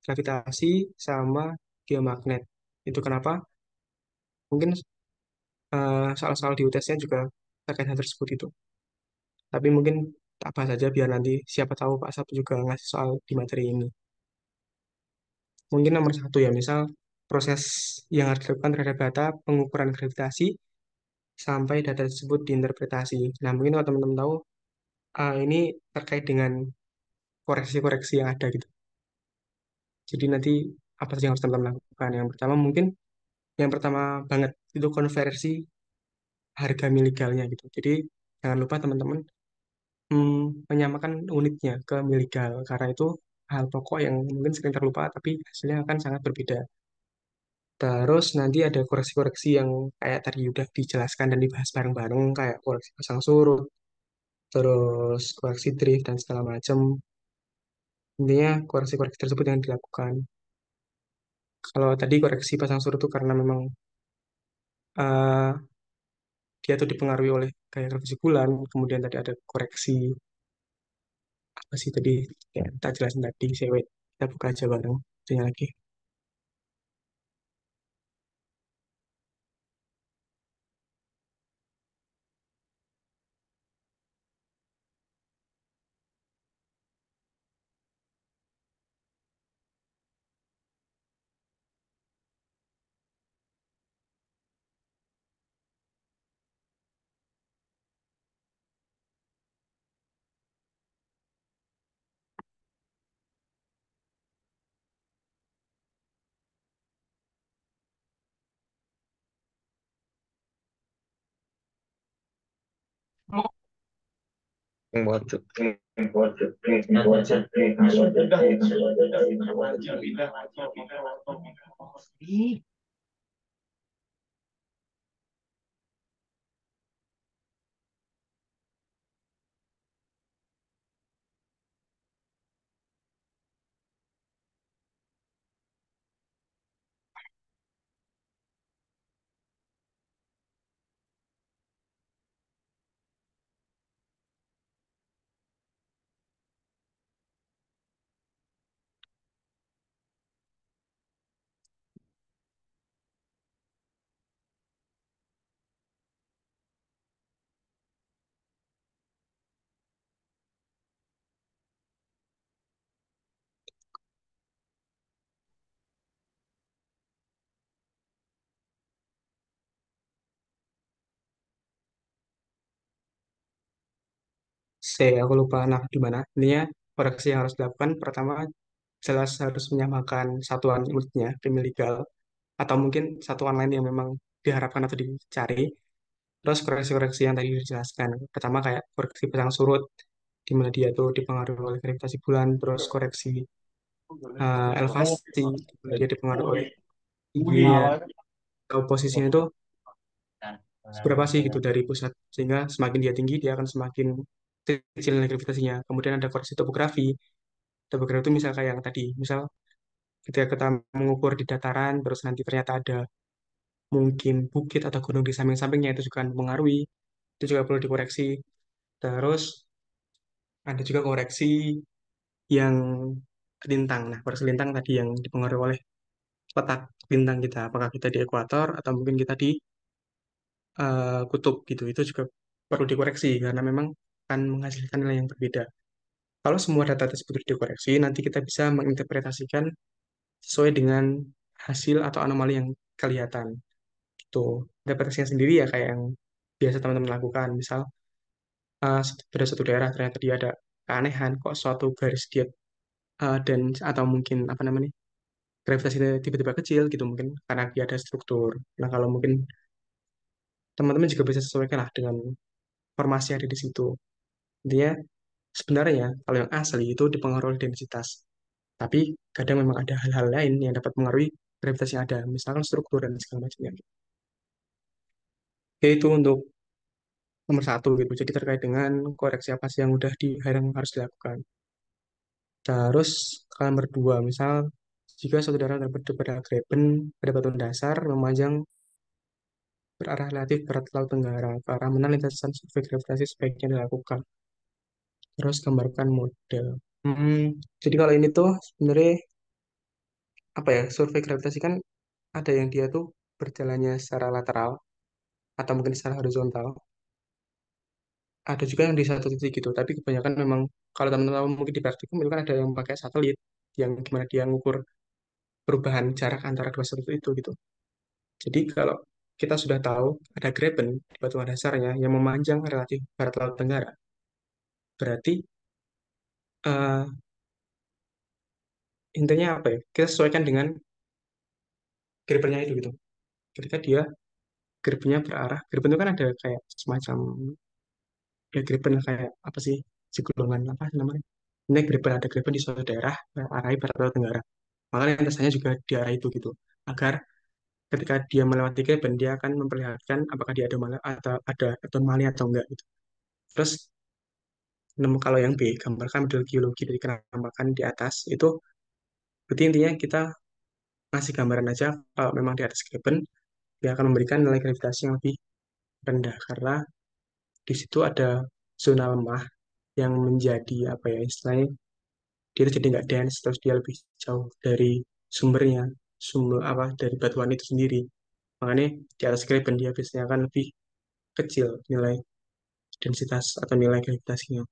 gravitasi sama geomagnet. Itu kenapa? Mungkin soal-soal di UTS-nya juga terkait hal tersebut itu. Tapi mungkin tak bahas saja biar nanti siapa tahu Pak Sabtu juga ngasih soal di materi ini. Mungkin nomor satu ya, misal proses yang harus dilakukan terhadap data pengukuran gravitasi sampai data tersebut diinterpretasi. Nah, mungkin kalau teman-teman tahu, ini terkait dengan koreksi-koreksi yang ada gitu. Jadi nanti apa saja yang harus teman-teman lakukan? Yang pertama banget itu konversi harga miligalnya gitu. Jadi jangan lupa teman-teman menyamakan unitnya ke miligal karena itu hal pokok yang mungkin sering terlupa tapi hasilnya akan sangat berbeda. Terus nanti ada koreksi-koreksi yang kayak tadi udah dijelaskan dan dibahas bareng-bareng kayak koreksi pasang surut, terus koreksi drift dan segala macam. Intinya koreksi-koreksi tersebut yang dilakukan. Kalau tadi koreksi pasang surut itu karena memang eh, dia tuh dipengaruhi oleh gaya gravitasi bulan, kemudian tadi ada koreksi apa sih tadi ya kita jelasin tadi, kita buka aja bareng. Tanya lagi. Aku lupa nah di mana. Intinya koreksi yang harus dilakukan pertama jelas harus menyamakan satuan unitnya, primi legal, atau mungkin satuan lain yang memang diharapkan atau dicari. Terus koreksi-koreksi yang tadi dijelaskan. Pertama kayak koreksi pasang surut, di mana dia tuh dipengaruhi oleh gravitasi bulan, terus koreksi elevasi, di mana dia dipengaruhi oleh tingginya atau posisinya itu seberapa sih gitu dari pusat. Sehingga semakin dia tinggi, dia akan semakin kecil nilai gravitasinya. Kemudian ada koreksi topografi. Topografi itu misal kayak yang tadi, misal ketika kita mengukur di dataran, terus nanti ternyata ada mungkin bukit atau gunung di samping-sampingnya itu juga mempengaruhi, itu juga perlu dikoreksi. Terus ada juga koreksi yang lintang. Nah, koreksi lintang tadi yang dipengaruhi oleh letak bintang kita, apakah kita di ekuator atau mungkin kita di kutub gitu. Itu juga perlu dikoreksi karena memang akan menghasilkan nilai yang berbeda. Kalau semua data tersebut dikoreksi, nanti kita bisa menginterpretasikan sesuai dengan hasil atau anomali yang kelihatan. Gitu. Interpretasinya sendiri ya kayak yang biasa teman-teman lakukan. Misal, pada suatu daerah ternyata dia ada keanehan, kok suatu garis dia dan atau mungkin apa namanya gravitasinya tiba-tiba kecil gitu mungkin karena dia ada struktur. Nah kalau mungkin teman-teman juga bisa sesuaikan lah dengan informasi yang ada di situ. Intinya sebenarnya kalau yang asli itu dipengaruhi oleh densitas. Tapi kadang memang ada hal-hal lain yang dapat mengaruhi gravitasi yang ada, misalkan struktur dan segala macamnya. Oke, itu untuk nomor satu gitu. Jadi terkait dengan koreksi apa sih yang udah yang harus dilakukan. Terus kalau nomor dua, misal jika suatu daerah terbentuk pada graben pada batuan dasar memanjang berarah relatif barat laut tenggara, ke arah mana lintasan survei gravitasi sebaiknya dilakukan. Terus gambarkan model. Jadi kalau ini tuh sebenarnya apa ya, survei gravitasi kan ada yang dia tuh berjalannya secara lateral atau mungkin secara horizontal. Ada juga yang di satu titik gitu, tapi kebanyakan memang kalau teman-teman tahu mungkin di praktikum itu kan ada yang pakai satelit yang gimana dia ngukur perubahan jarak antara dua satelit itu gitu. Jadi kalau kita sudah tahu ada graben di batuan dasarnya yang memanjang relatif barat laut tenggara, berarti eh, intinya apa ya? Kita sesuaikan dengan grabennya itu gitu. Ketika dia grabennya berarah, graben itu kan ada kayak semacam ya graben kayak apa sih? Sigulungan apa sih namanya? Ini graben ada graben di suatu daerah arahnya barat laut tenggara. Maka lintasannya juga di arah itu gitu. Agar ketika dia melewati graben, dia akan memperlihatkan apakah dia ada anomali atau enggak gitu. Terus kalau yang B, gambarkan model geologi dari kenampakan di atas itu berarti intinya kita ngasih gambaran aja kalau memang di atas graben dia akan memberikan nilai gravitasi yang lebih rendah karena di situ ada zona lemah yang menjadi apa ya istilahnya dia tuh jadi nggak dense terus dia lebih jauh dari sumbernya sumber apa dari batuan itu sendiri makanya di atas graben dia biasanya akan lebih kecil nilai densitas atau nilai gravitasinya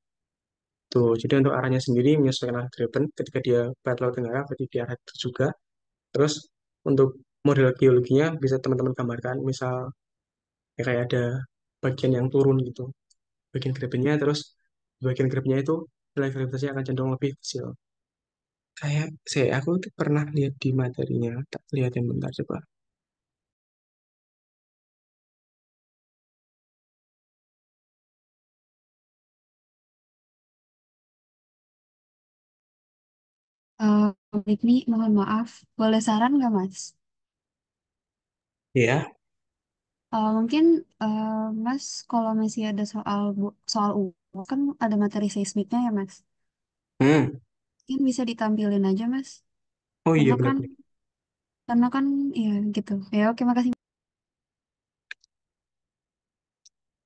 tuh jadi untuk arahnya sendiri menyesuaikan arah graben ketika dia barat laut tenggara berarti di arah itu juga terus untuk model geologinya bisa teman-teman gambarkan misal ya kayak ada bagian yang turun gitu bagian grebennya terus di bagian grebennya itu nilai gravitasinya akan cenderung lebih kecil kayak aku tuh pernah lihat di materinya tak lihat yang bentar coba. Ini mohon maaf, boleh saran nggak Mas? Iya. Mungkin eh, Mas kalau masih ada soal kan ada materi seismiknya ya Mas. Hmm. Mungkin bisa ditampilin aja Mas. Oh iya Karena kan benar-benar. karena kan ya gitu. Ya oke makasih.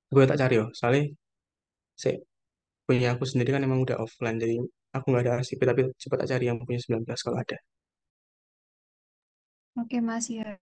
Gue tak cari oh. Soalnya saya punya aku sendiri kan emang udah offline jadi aku nggak ada arsip tapi coba tak cari yang punya 19 kalau ada. Oke Mas ya.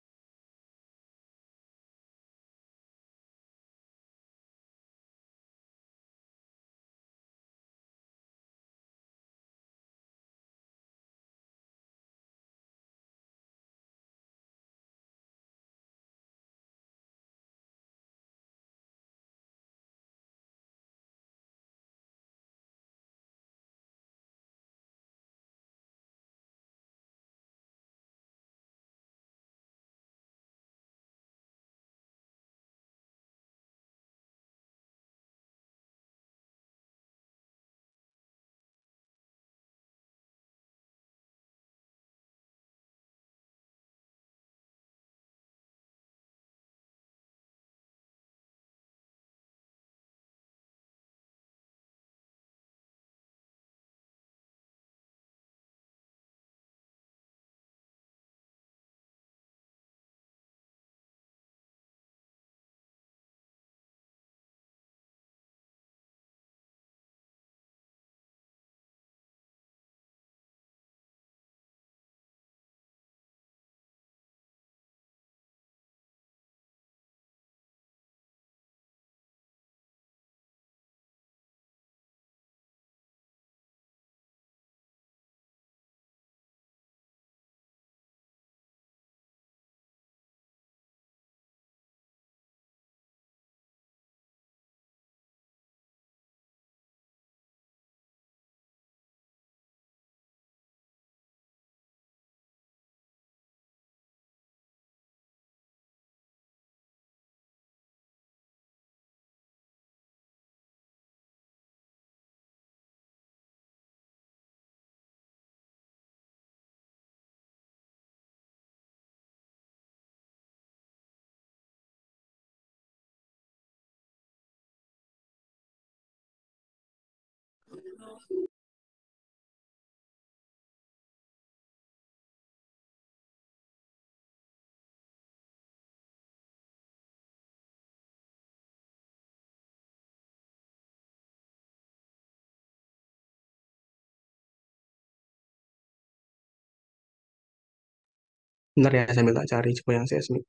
Bentar ya, sambil tak cari coba yang seismik.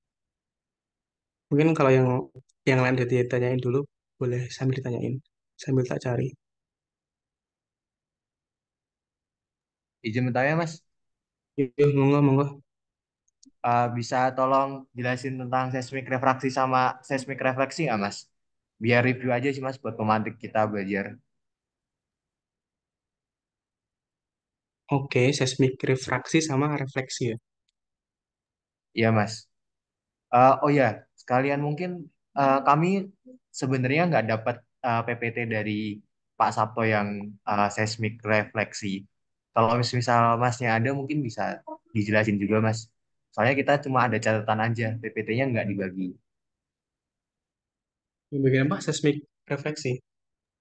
Mungkin kalau yang lain udah ditanyain dulu, boleh sambil ditanyain, sambil tak cari. Izin bertanya Mas, Yuk, monggo, monggo. Bisa tolong jelasin tentang seismik refraksi sama seismik refleksi nggak Mas? Biar review aja sih Mas buat pemantik kita belajar. Oke, seismik refraksi sama refleksi ya. Iya Mas. Oh ya, sekalian mungkin kami sebenarnya nggak dapat PPT dari Pak Sabto yang seismik refleksi. Kalau misal Masnya ada mungkin bisa dijelasin juga Mas. Soalnya kita cuma ada catatan aja, PPT-nya nggak dibagi. Yang bagian apa? Seismik refleksi,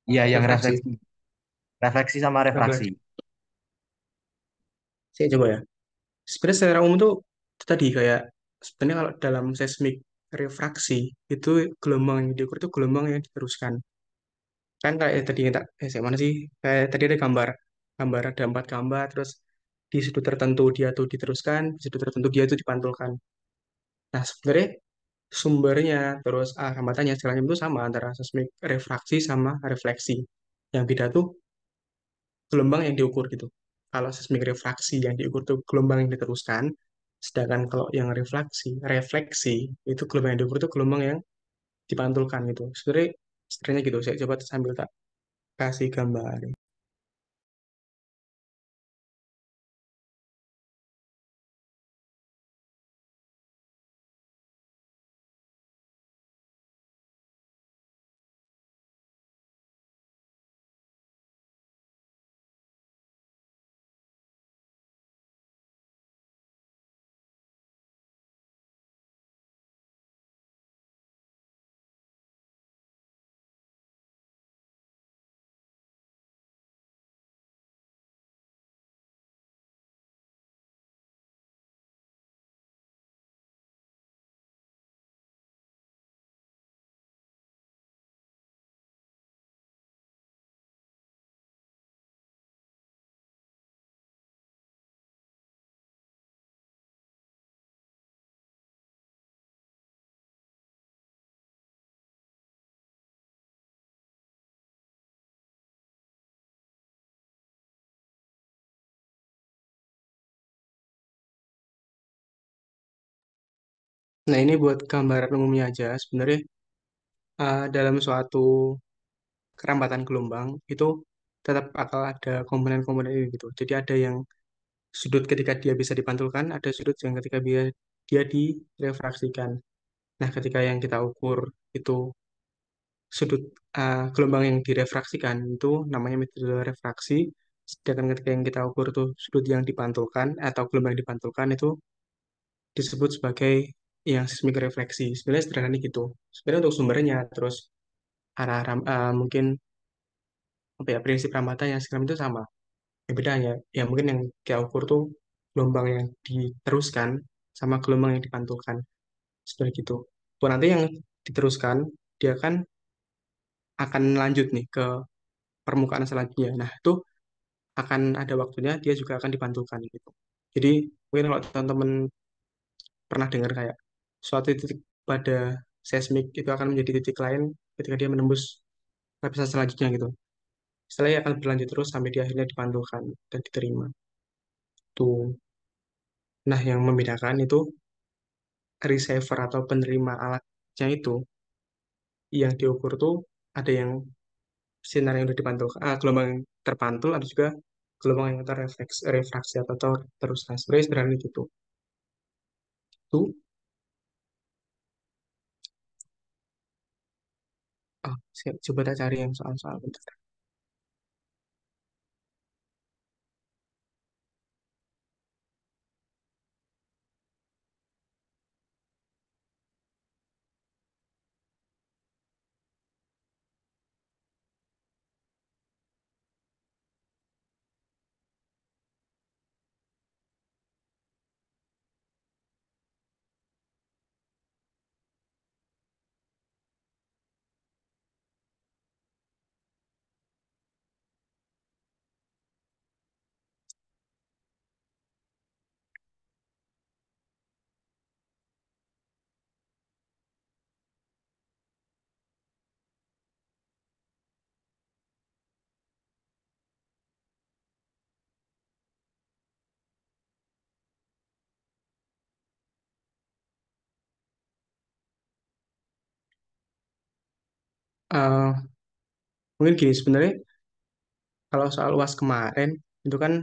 Iya, yang refraksi, refleksi, refleksi sama refraksi. refleksi. Saya coba ya. Sebenarnya secara umum tuh itu tadi kayak sebenarnya kalau dalam seismik refraksi itu gelombang yang diukur itu gelombang yang diteruskan. Kan kayak tadi yang tak mana sih? Kayak tadi ada gambar ada 4 gambar, terus di sudut tertentu dia tuh diteruskan, di sudut tertentu dia tuh dipantulkan. Nah sebenarnya sumbernya terus hambatannya segalanya itu sama antara seismik refraksi sama refleksi. Yang beda tuh gelombang yang diukur gitu. Kalau seismik refraksi yang diukur tuh gelombang yang diteruskan, sedangkan kalau yang refleksi itu gelombang yang diukur tuh gelombang yang dipantulkan gitu. Sebenarnya gitu. Saya coba sambil tak kasih gambar. Nah ini buat gambaran umumnya aja. Sebenarnya dalam suatu kerambatan gelombang itu tetap bakal ada komponen-komponen ini gitu. Jadi ada yang sudut ketika dia bisa dipantulkan, ada sudut yang ketika dia direfraksikan. Nah, ketika yang kita ukur itu sudut gelombang yang direfraksikan itu namanya metode refraksi. Sedangkan ketika yang kita ukur itu sudut yang dipantulkan atau gelombang yang dipantulkan itu disebut sebagai yang seismik refleksi. Sebenarnya sederhana gitu. Sebenarnya untuk sumbernya terus mungkin apa ya prinsip rambatan yang segala itu sama. Yang bedanya ya mungkin yang kita ukur tuh gelombang yang diteruskan sama gelombang yang dipantulkan. Seperti itu. Tuh nanti yang diteruskan dia kan akan lanjut nih ke permukaan selanjutnya. Nah, itu akan ada waktunya dia juga akan dipantulkan gitu. Jadi mungkin kalau teman-teman pernah dengar kayak suatu titik pada seismik itu akan menjadi titik lain ketika dia menembus lapisan selanjutnya gitu. Setelahnya akan berlanjut terus sampai dia akhirnya dipantulkan dan diterima. Tuh. Nah, yang membedakan itu receiver atau penerima alatnya itu yang diukur tuh ada yang sinar yang udah dipantulkan, gelombang yang terpantul, ada juga gelombang yang refraksi atau terus sebenarnya sederhana gitu. Tuh, saya coba tak cari yang soal-soal bentar. Eh, mungkin gini sebenarnya kalau soal UAS kemarin itu kan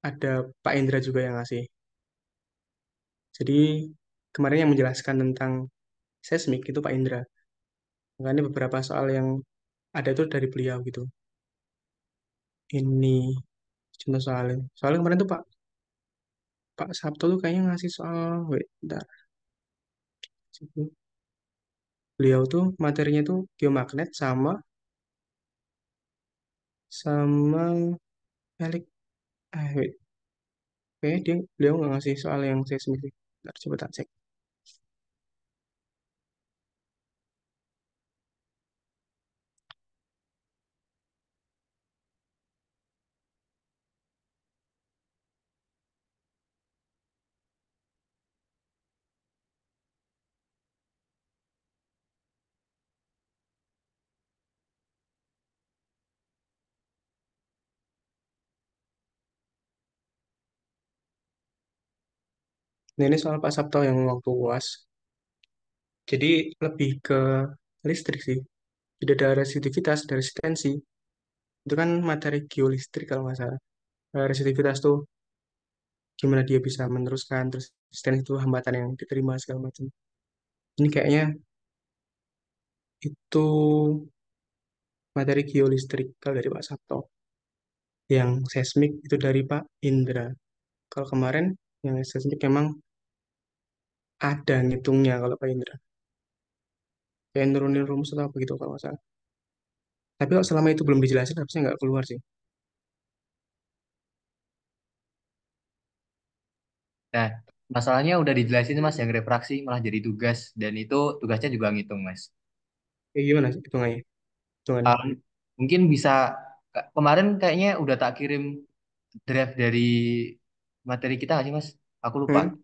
ada Pak Indra juga yang ngasih. Jadi kemarin yang menjelaskan tentang seismik itu Pak Indra. Makanya beberapa soal yang ada itu dari beliau gitu. Ini contoh soalnya. Soalnya kemarin tuh Pak Sabto tuh kayaknya ngasih soal, wait, bentar. Beliau tuh materinya tuh geomagnet sama sama elik, wait, kayaknya beliau nggak ngasih soal yang seismik sih. Bentar, coba tak cek. Nah, ini soal Pak Sabto yang waktu UAS. Jadi lebih ke listrik sih. Jadi ada resistivitas, ada resistensi. Itu kan materi geolistrik kalau nggak salah. Resistivitas tuh gimana dia bisa meneruskan, terus resistensi itu hambatan yang diterima segala macam. Ini kayaknya itu materi geolistrik kalau dari Pak Sabto. Yang seismik itu dari Pak Indra. Kalau kemarin yang seismik memang ada ngitungnya kalau Pak Indra. Kayak nurunin rumus atau apa gitu kalau nggak salah. Tapi kalau selama itu belum dijelasin harusnya nggak keluar sih. Nah, masalahnya udah dijelasin Mas yang refraksi malah jadi tugas dan itu tugasnya juga ngitung Mas. Gimana sih hitungannya? Hitungannya. Um, Mungkin bisa kemarin kayaknya udah tak kirim draft dari materi kita nggak sih Mas? Aku lupa. Hmm?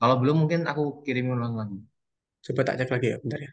Kalau belum mungkin aku kirim ulang lagi. Coba tak cek lagi ya, bentar ya.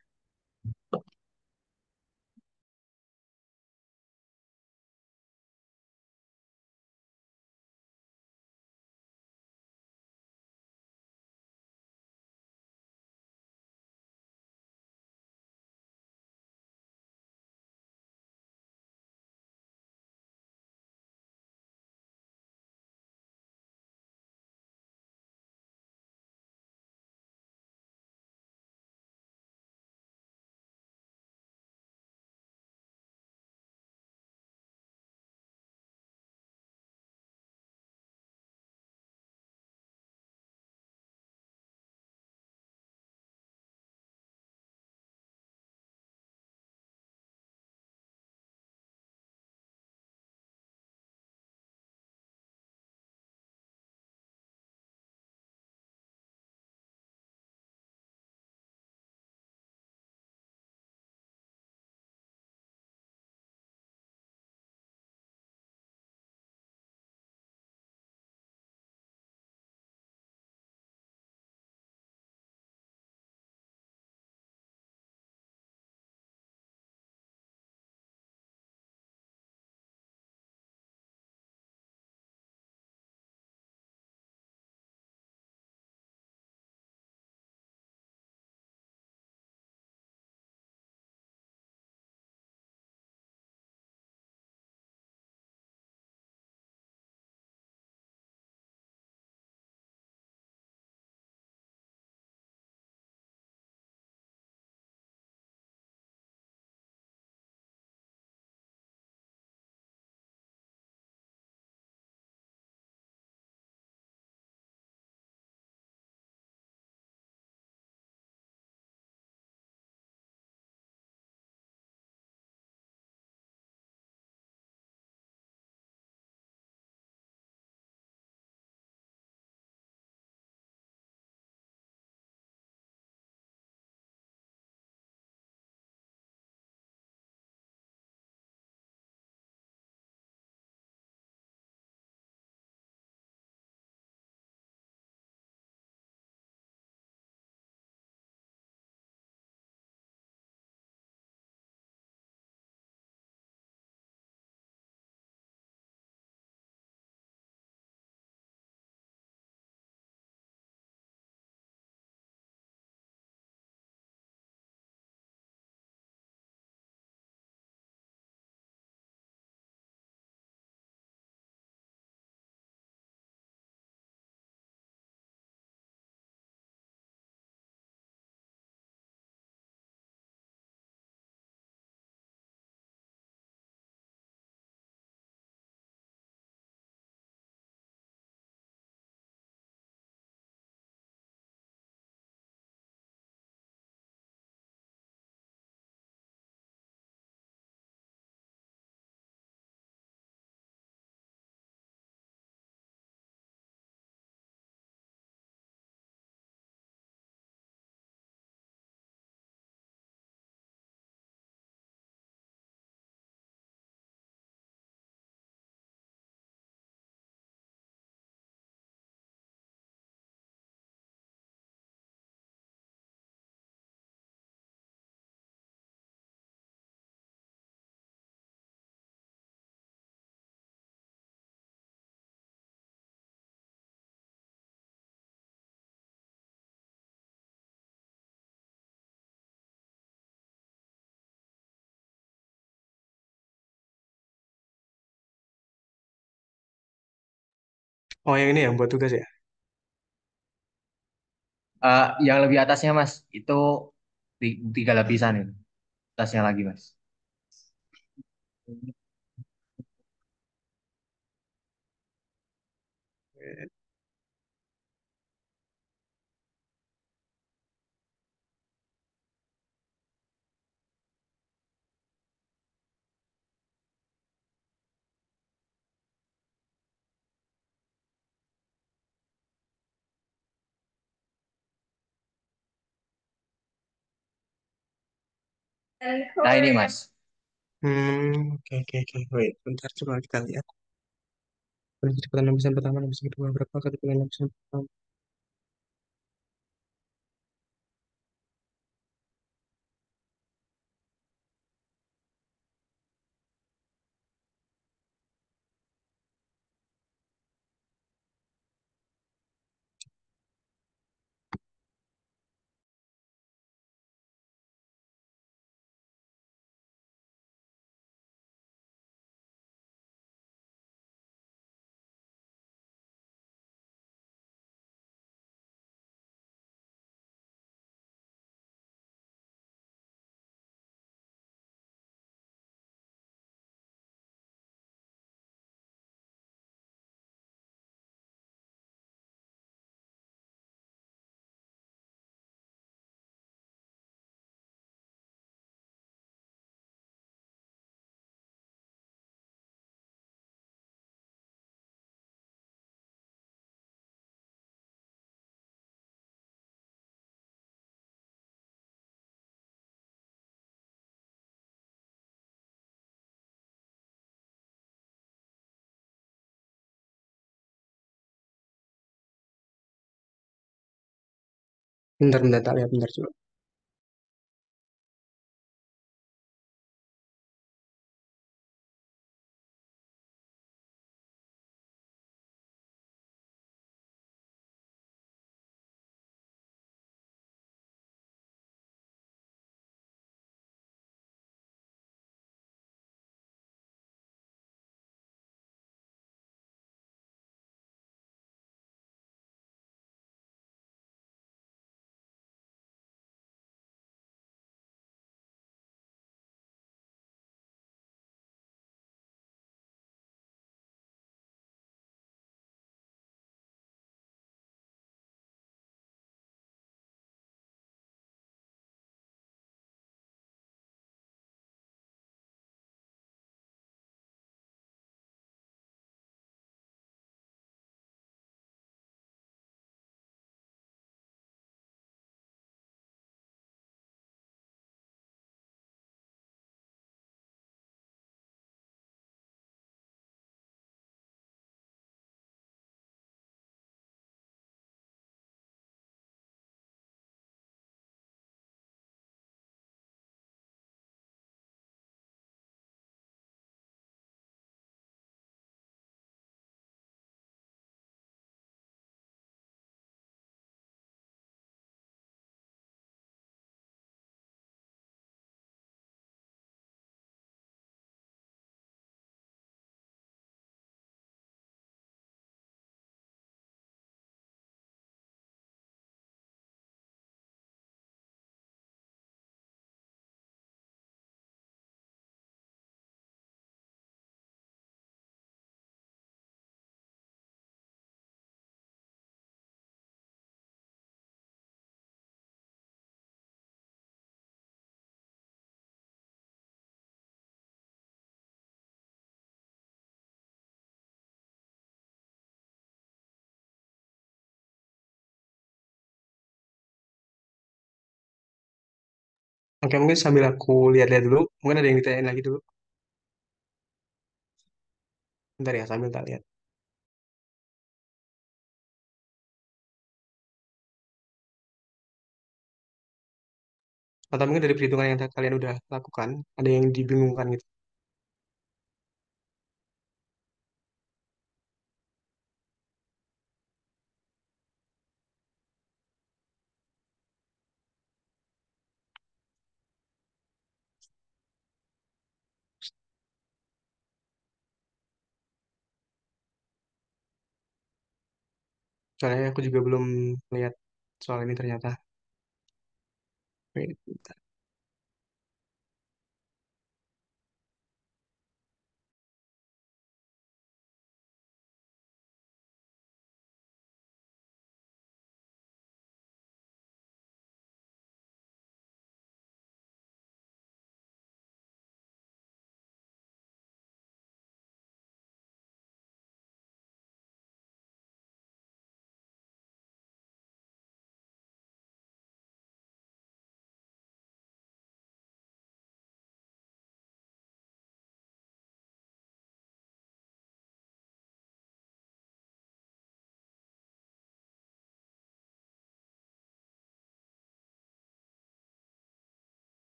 Oh, yang ini yang buat tugas ya? Yang lebih atasnya Mas, itu tiga lapisan itu. Atasnya lagi Mas. Nah ini Mas. Oke, oke, oke. Wait, bentar, coba kita lihat. Kecepatan lapisan pertama, lapisan kedua, berapa kecepatan lapisan pertama? Bentar, bentar, tak lihat, bentar, coba. Oke, mungkin sambil aku lihat-lihat dulu. Mungkin ada yang ditanyain lagi dulu. Bentar ya, sambil tak lihat. Atau mungkin dari perhitungan yang kalian udah lakukan, ada yang dibingungkan gitu. Soalnya aku juga belum lihat soal ini ternyata. Wait, bentar.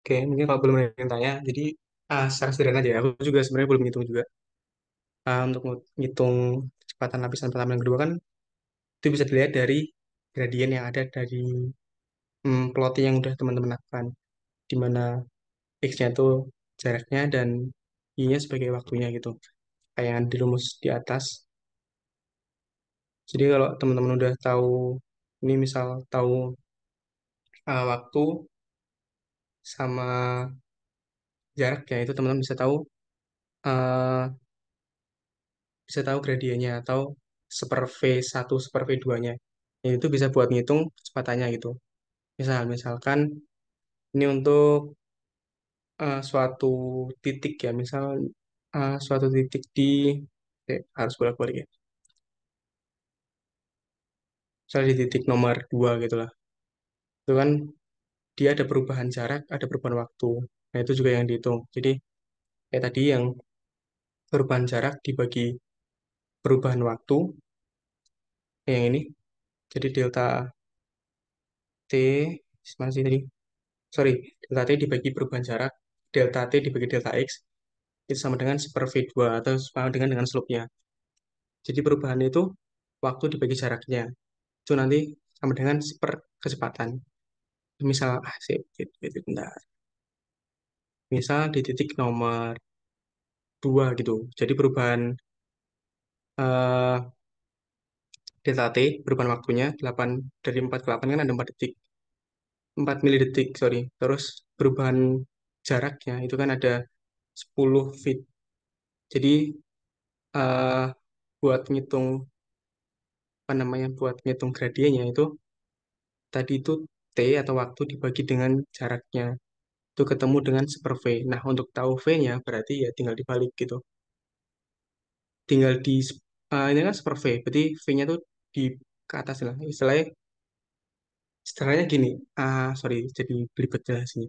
Oke, mungkin kalau belum ada yang tanya, jadi secara sederhana aja, aku juga sebenarnya belum ngitung juga. Untuk ngitung kecepatan lapisan pertama dan kedua kan, itu bisa dilihat dari gradien yang ada dari plotting yang udah teman-teman lakukan, di mana X-nya itu jaraknya dan I-nya sebagai waktunya gitu. Kayak yang di rumus di atas. Jadi kalau teman-teman udah tahu, ini misal tahu waktu sama jarak ya, itu teman-teman eh, bisa tahu gradiennya atau seper V1 seper V2-nya. Ya, itu bisa buat ngitung kecepatannya gitu. Misalkan ini untuk suatu titik ya, misal suatu titik harus bolak-balik ya. Misalnya di titik nomor 2 gitu lah. Itu kan dia ada perubahan jarak, ada perubahan waktu. Nah, itu juga yang dihitung. Jadi, kayak tadi yang perubahan jarak dibagi perubahan waktu, yang ini. Jadi, delta T, mana sih tadi? Sorry, delta T dibagi perubahan jarak, delta T dibagi delta X, itu sama dengan seper V2 atau sama dengan slope-nya. Jadi, perubahan itu waktu dibagi jaraknya. Itu nanti sama dengan seper kecepatan. Misal, sip, bentar. Misal di titik nomor 2 gitu. Jadi perubahan eh, delta T, perubahan waktunya 8 dari 4 ke 8 kan ada 4 detik. 4 mili detik, sorry. Terus perubahan jaraknya itu kan ada 10 feet. Jadi eh, buat ngitung apa namanya? Buat ngitung gradiennya itu tadi itu T atau waktu dibagi dengan jaraknya. Itu ketemu dengan super V. Nah, untuk tahu V-nya berarti ya tinggal dibalik gitu. Tinggal ini kan super V, berarti V-nya tuh di ke atas lah. Istilahnya gini, sorry, jadi belibet jelasnya.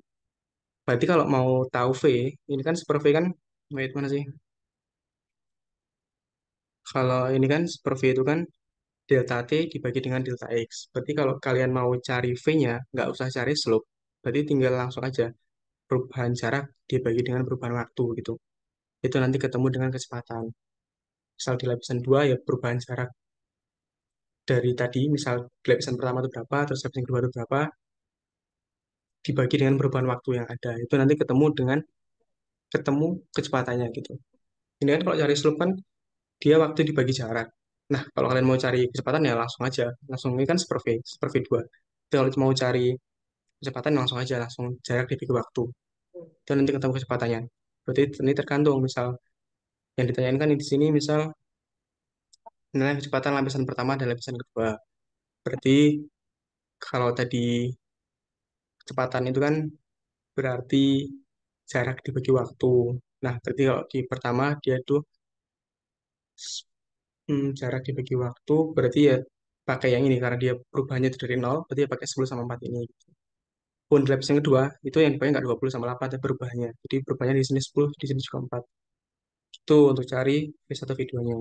Berarti kalau mau tahu V, ini kan super V kan, wait mana sih? Kalau ini kan super V itu kan delta T dibagi dengan delta X. Berarti kalau kalian mau cari V-nya, nggak usah cari slope. Berarti tinggal langsung aja perubahan jarak dibagi dengan perubahan waktu gitu. Itu nanti ketemu dengan kecepatan. Misal di lapisan 2 ya perubahan jarak dari tadi, misal di lapisan pertama itu berapa, terus lapisan kedua itu berapa, dibagi dengan perubahan waktu yang ada. Itu nanti ketemu kecepatannya gitu. Ini kan kalau cari slope kan dia waktu dibagi jarak. Nah, kalau kalian mau cari kecepatan ya langsung aja. Langsung ini kan super V2. Tapi kalau mau cari kecepatan langsung aja, langsung jarak dibagi waktu. Itu nanti ketemu kecepatannya. Berarti ini tergantung misal yang ditanyain kan di sini misal nilai kecepatan lapisan pertama dan lapisan kedua. Berarti kalau tadi kecepatan itu kan berarti jarak dibagi waktu. Nah, berarti kalau di pertama dia tuh jarak dibagi waktu berarti ya pakai yang ini karena dia perubahannya itu dari nol berarti ya pakai 10 sama 4 ini. Pun di lapis yang kedua itu yang dipakai nggak 20 sama 8 tapi perubahannya. Jadi perubahannya di sini 10 di sini juga 4. Itu untuk cari V1 V2-nya.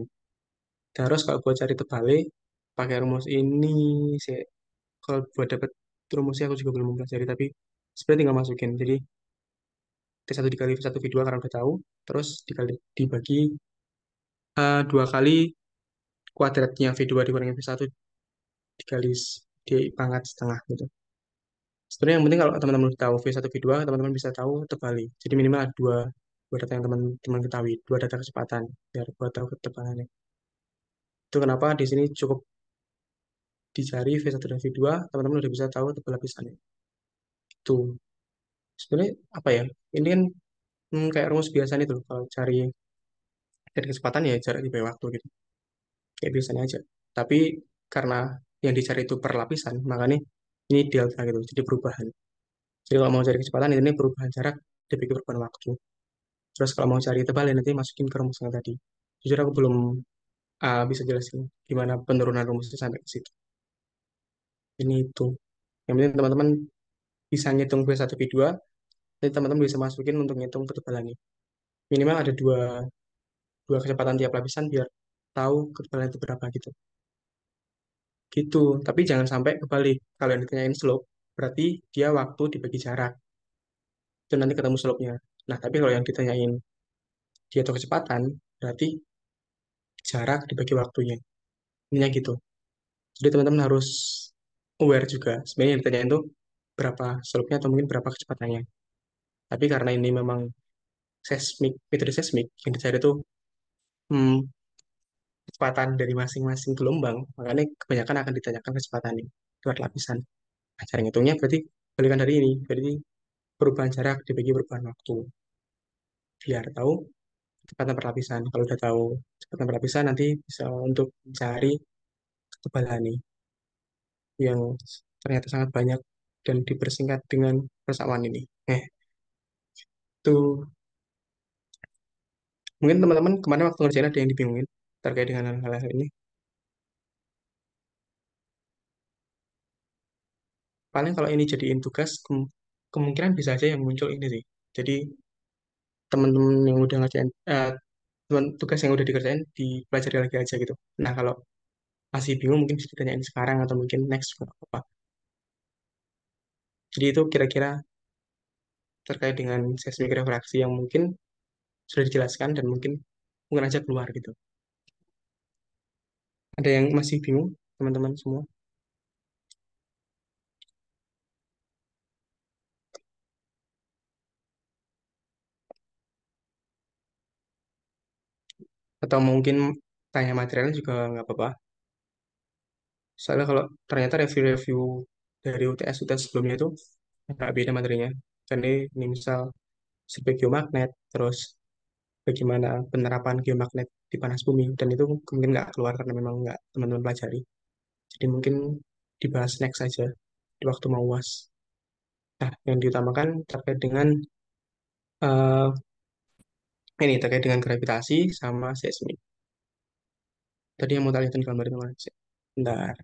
Terus kalau buat cari terbalik pakai rumus ini sih. Kalau buat dapat rumusnya aku juga belum mempelajari tapi sebenarnya tinggal masukin. Jadi T1 dikali V1 V2 karena udah tahu. Terus dibagi 2 kali kuadratnya V2 dikurangi V1 dikali dipangkat setengah gitu. Sebenarnya yang penting kalau teman-teman udah tahu V1 V2, teman-teman bisa tahu terbalik. Jadi minimal ada dua data yang teman-teman ketahui, dua data kecepatan biar buat tahu ketebalannya. Itu kenapa di sini cukup dicari V1 dan V2, teman-teman udah bisa tahu tebal lapisannya. Itu sebenarnya apa ya? Ini kan kayak rumus biasa nih tuh kalau cari kecepatan ya jarak dibagi waktu gitu. Kayak biasanya aja. Tapi karena yang dicari itu per lapisan, makanya ini delta gitu, jadi perubahan. Jadi kalau mau cari kecepatan ini perubahan jarak dibagi perubahan waktu. Terus kalau mau cari tebal ya nanti masukin ke rumusnya tadi. Jujur aku belum bisa jelasin gimana penurunan rumusnya sampai ke situ. Ini itu. Yang penting teman-teman bisa ngitung V1, V2, jadi teman-teman bisa masukin untuk ngitung ketebalannya. Minimal ada dua kecepatan tiap lapisan biar tahu ketebalan itu berapa gitu. Gitu. Tapi jangan sampai kebalik. Kalau yang ditanyain slope, berarti dia waktu dibagi jarak. Itu nanti ketemu slope-nya. Nah, tapi kalau yang ditanyain dia tahu kecepatan, berarti jarak dibagi waktunya. Ininya gitu. Jadi teman-teman harus aware juga. Sebenarnya yang ditanyain itu berapa slope-nya atau mungkin berapa kecepatannya. Tapi karena ini memang metode seismik yang dicari itu hmm, kecepatan dari masing-masing gelombang, makanya kebanyakan akan ditanyakan kecepatan ini lewat lapisan. Nah, cara ngitungnya berarti balikan dari ini, berarti perubahan jarak dibagi perubahan waktu, biar tahu kecepatan per lapisan. Kalau udah tahu kecepatan per lapisan, nanti bisa untuk mencari ketebalan nih, yang ternyata sangat banyak dan dipersingkat dengan persamaan ini. Itu mungkin teman-teman kemarin waktu ngerjain ada yang dibingungin terkait dengan hal-hal ini. Paling kalau ini jadiin tugas, kemungkinan bisa aja yang muncul ini sih. Jadi teman-teman yang udah ngerjain, tugas yang udah dikerjain dipelajari lagi aja gitu. Nah kalau masih bingung mungkin bisa ditanyain sekarang atau mungkin next juga nggak apa-apa. Jadi itu kira-kira terkait dengan seismik refraksi yang mungkin sudah dijelaskan dan mungkin aja keluar gitu. Ada yang masih bingung teman-teman semua? Atau mungkin tanya materialnya juga nggak apa-apa. Soalnya kalau ternyata review-review dari UTS sebelumnya itu nggak beda materinya. Jadi ini misal survei geomagnet, terus bagaimana penerapan geomagnet di panas bumi, dan itu mungkin nggak keluar karena memang nggak teman-teman pelajari. Jadi mungkin dibahas next saja di waktu mau UAS. Nah, yang diutamakan terkait dengan eh, ini terkait dengan gravitasi sama seismik. Tadi yang mau tak lihatin gambar itu mana sih? Bentar.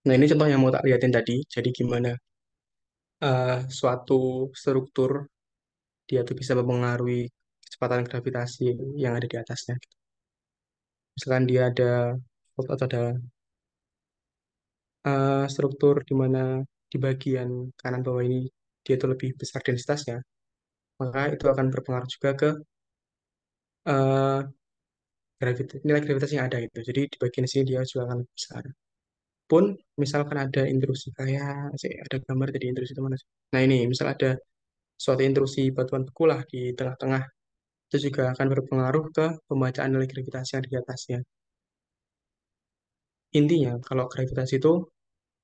Nah, ini contoh yang mau tak lihatin tadi. Jadi gimana suatu struktur dia tuh bisa mempengaruhi kecepatan gravitasi yang ada di atasnya. Misalkan dia ada atau ada struktur di mana di bagian kanan bawah ini dia itu lebih besar densitasnya, maka itu akan berpengaruh juga ke eh, nilai gravitas yang ada gitu. Jadi di bagian sini dia juga akan lebih besar. Pun misalkan ada intrusi kayak ada gambar tadi intrusi itu mana sih? Nah ini misal ada suatu intrusi batuan beku lah di tengah-tengah, itu juga akan berpengaruh ke pembacaan nilai gravitasi yang di atasnya. Intinya, kalau gravitasi itu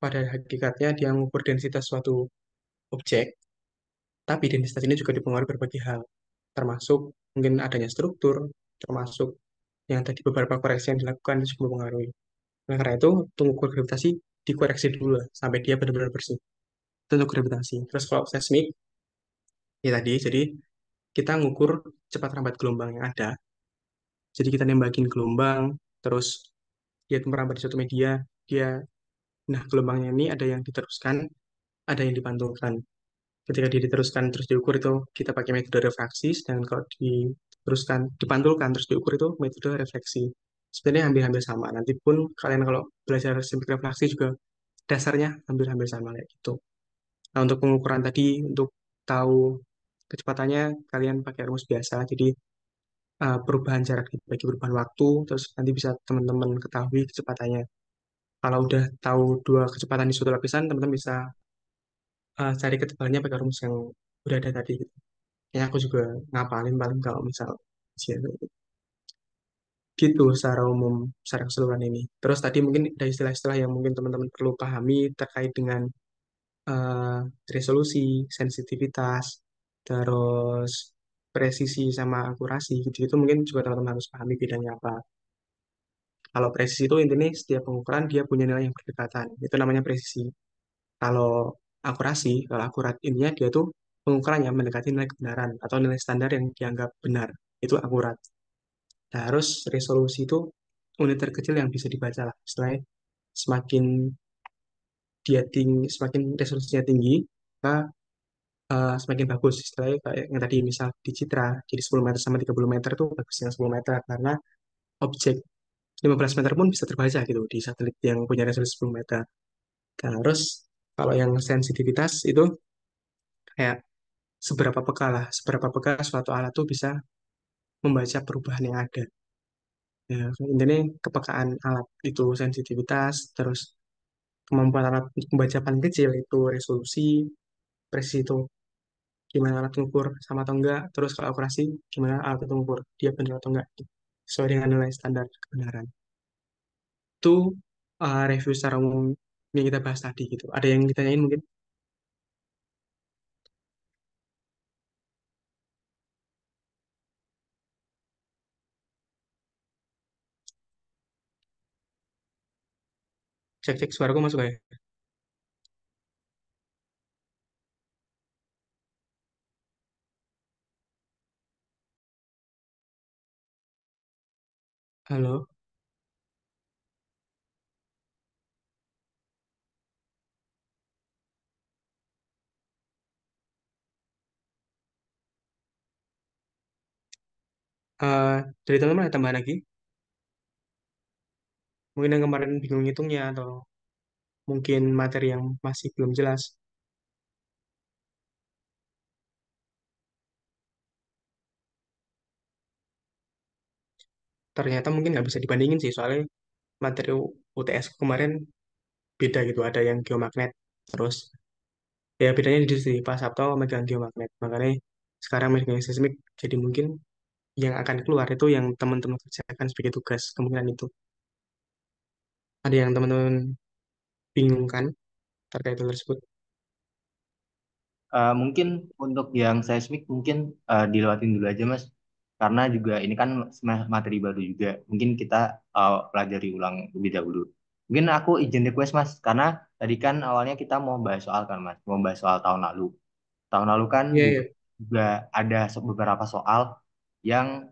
pada hakikatnya dia mengukur densitas suatu objek, tapi densitas ini juga dipengaruhi berbagai hal, termasuk mungkin adanya struktur, termasuk yang tadi beberapa koreksi yang dilakukan itu juga mempengaruhi. Nah, karena itu, untuk mengukur gravitasi dikoreksi dulu lah, sampai dia benar-benar bersih. Itu untuk gravitasi. Terus kalau seismik, ya tadi, jadi kita ngukur cepat rambat gelombang yang ada. Jadi kita nembakin gelombang, terus dia merambat di suatu media, dia, nah gelombangnya ini ada yang diteruskan, ada yang dipantulkan. Ketika dia diteruskan terus diukur itu kita pakai metode refraksi, dan kalau diteruskan dipantulkan terus diukur itu metode refleksi. Sebenarnya hampir-hampir sama. Nanti pun kalian kalau belajar simulasi refraksi juga dasarnya hampir-hampir sama kayak gitu. Nah, untuk pengukuran tadi untuk tahu kecepatannya kalian pakai rumus biasa. Jadi perubahan jarak dibagi perubahan waktu, terus nanti bisa teman-teman ketahui kecepatannya. Kalau udah tahu dua kecepatan di suatu lapisan, teman-teman bisa cari ketebalannya pakai rumus yang udah ada tadi. Ya aku juga ngapalin paling kalau misal ujian gitu secara umum, secara keseluruhan ini. Terus tadi mungkin ada istilah-istilah yang mungkin teman-teman perlu pahami terkait dengan eh, resolusi, sensitivitas, terus presisi sama akurasi gitu. Mungkin juga teman-teman harus pahami bedanya apa. Kalau presisi itu intinya setiap pengukuran dia punya nilai yang berdekatan. Itu namanya presisi. Kalau kalau akurat intinya dia tuh pengukurannya mendekati nilai kebenaran atau nilai standar yang dianggap benar. Itu akurat. Nah, harus resolusi itu unit terkecil yang bisa dibaca lah. Selain semakin dia tinggi, semakin resolusinya tinggi, maka semakin bagus. Istilahnya kayak yang tadi misal di Citra, jadi 10 meter sama 30 meter itu bagus yang 10 meter, karena objek 15 meter pun bisa terbaca gitu di satelit yang punya resolusi 10 meter. Terus kalau yang sensitivitas itu kayak seberapa peka lah, seberapa peka suatu alat tuh bisa membaca perubahan yang ada. Ya, intinya kepekaan alat itu sensitivitas, terus kemampuan alat untuk membaca paling kecil itu resolusi, presisi itu gimana alat mengukur sama atau enggak, terus kalau akurasi gimana alat itu mengukur dia benar atau enggak sesuai dengan nilai standar kebenaran. Itu review secara umum yang kita bahas tadi gitu. Ada yang ditanyain mungkin? Cek-cek suaraku masuk ya? Halo? Eh, dari teman-teman ada tambahan lagi? Mungkin yang kemarin bingung ngitungnya atau mungkin materi yang masih belum jelas. Ternyata mungkin nggak bisa dibandingin sih, soalnya materi UTS kemarin beda gitu. Ada yang geomagnet, terus ya bedanya di situ sih, Pak Sabto megang geomagnet. Makanya sekarang megang seismik, jadi mungkin yang akan keluar itu yang teman-teman kerjakan sebagai tugas. Kemungkinan itu. Ada yang teman-teman bingung kan terkait hal tersebut? Mungkin untuk yang seismik mungkin dilewatin dulu aja Mas, karena juga ini kan materi baru juga. Mungkin kita pelajari ulang lebih dahulu. Mungkin aku izin request Mas, karena tadi kan awalnya kita mau bahas soal kan Mas, mau bahas soal tahun lalu. Tahun lalu kan Iya, iya. juga ada beberapa soal yang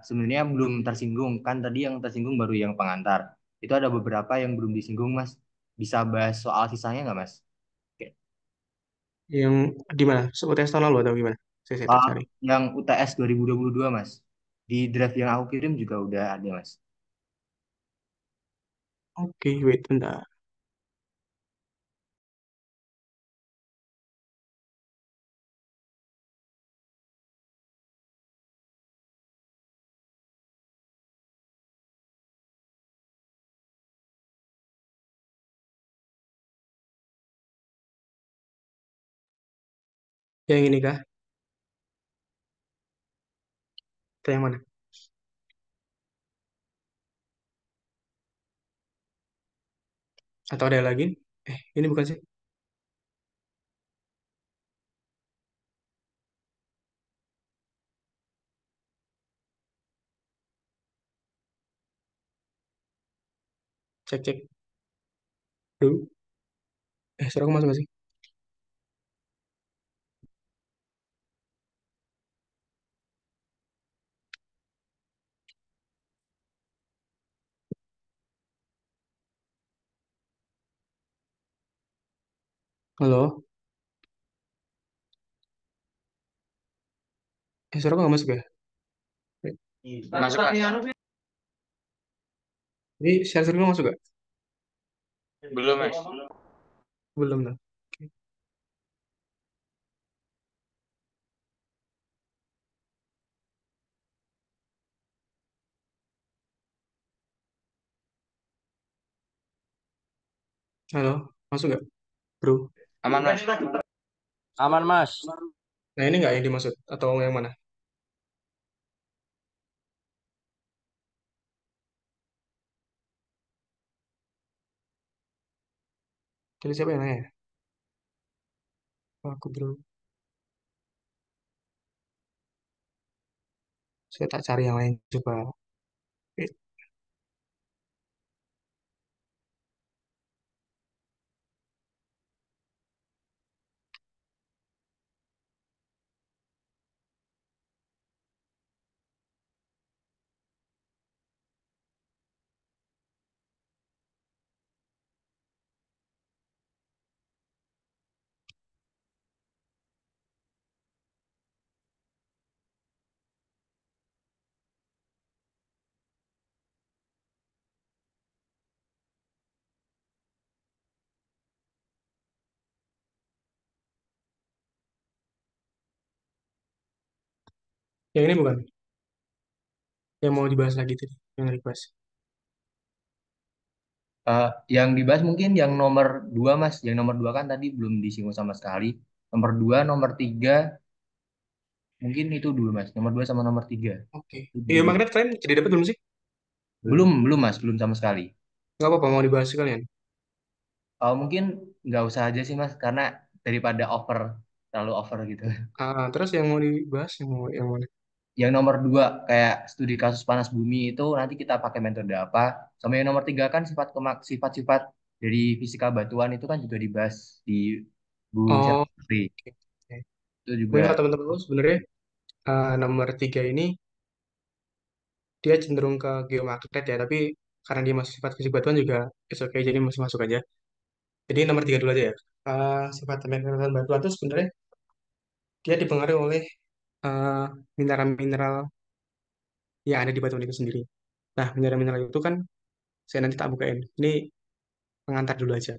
sebenarnya belum tersinggung. Kan tadi yang tersinggung baru yang pengantar. Itu ada beberapa yang belum disinggung Mas. Bisa bahas soal sisanya nggak Mas? Oke. Yang di mana? UTS tahun lalu atau gimana? Saya tak Ah, cari. yang UTS 2022 Mas. Di draft yang aku kirim juga udah ada Mas. Oke, wait, bentar. Yang ini kah? Atau yang mana? Atau ada lagi? Ini bukan sih. Cek-cek dulu. Suara aku masuk nggak sih? Halo? Suara aku nggak masuk ya? Wait. Masuk Mas. Ini share screen masuk gak? Belum Mas. Belum lah. Oke. Halo? Masuk gak, bro? Aman Mas. Aman Mas. Nah, ini nggak yang dimaksud? Atau yang mana? Jadi siapa yang nanya ya? Oh, aku, bro. Saya tak cari yang lain. Coba. Wait. Yang ini bukan, yang mau dibahas lagi tadi, yang request. Eh, yang dibahas mungkin yang nomor 2 Mas. Yang nomor 2 kan tadi belum disinggung sama sekali. Nomor 2, nomor 3 mungkin itu dulu Mas. Nomor 2 sama nomor 3. Oke. Itu Iya, dulu. magnet kalian jadi dapat belum sih? Belum, belum Mas, belum sama sekali. Nggak apa-apa, mau dibahas sekalian. Mungkin nggak usah aja sih Mas, karena daripada terlalu over gitu. Terus yang mau dibahas, yang mana? Yang nomor 2 kayak studi kasus panas bumi itu nanti kita pakai metode apa? Sama yang nomor 3 kan sifat-sifat dari fisika batuan itu kan juga dibahas di Bu Oh, Syafri. oke. Oke. Itu Mungkin kalau juga teman-teman tahu sebenarnya nomor 3 ini dia cenderung ke geomagnet ya, tapi karena dia masih sifat fisik batuan juga it's okay, jadi masih masuk aja. Jadi nomor 3 dulu aja ya. Sifat magnetization batuan itu sebenarnya dia dipengaruhi oleh eh, mineral-mineral yang ada di batuan itu sendiri. Nah, mineral-mineral itu kan saya nanti tak bukain. Ini pengantar dulu aja.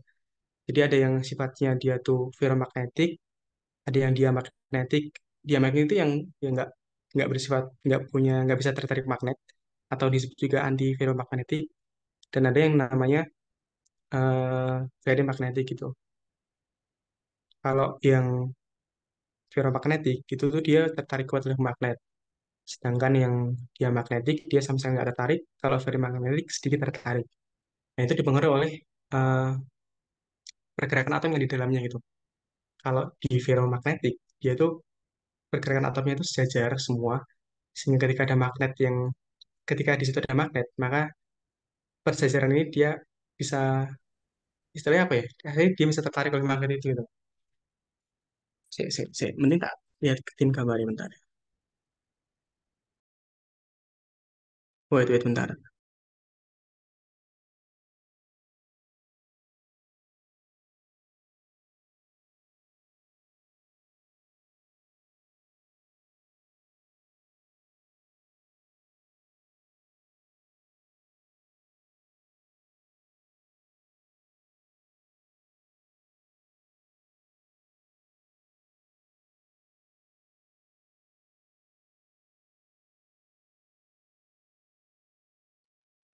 Jadi ada yang sifatnya dia tuh ferromagnetic, ada yang diamagnetic. Diamagnetic itu yang nggak bersifat, nggak bisa tertarik magnet, atau disebut juga anti ferromagnetic. Dan ada yang namanya ferromagnetic gitu. Kalau yang ferromagnetic itu tuh dia tertarik kuat oleh magnet. Sedangkan yang diamagnetic dia sama sekali nggak tertarik. Kalau ferromagnetic sedikit tertarik. Nah itu dipengaruhi oleh eh, pergerakan atom yang di dalamnya gitu. Kalau di ferromagnetic dia tuh pergerakan atomnya itu sejajar semua, sehingga ketika ada magnet yang ketika di situ ada magnet, maka persejajaran ini dia bisa, istilahnya apa ya? Akhirnya dia bisa tertarik oleh magnet itu gitu. Mending tak lihat tim gambarnya bentar. Wait, bentar.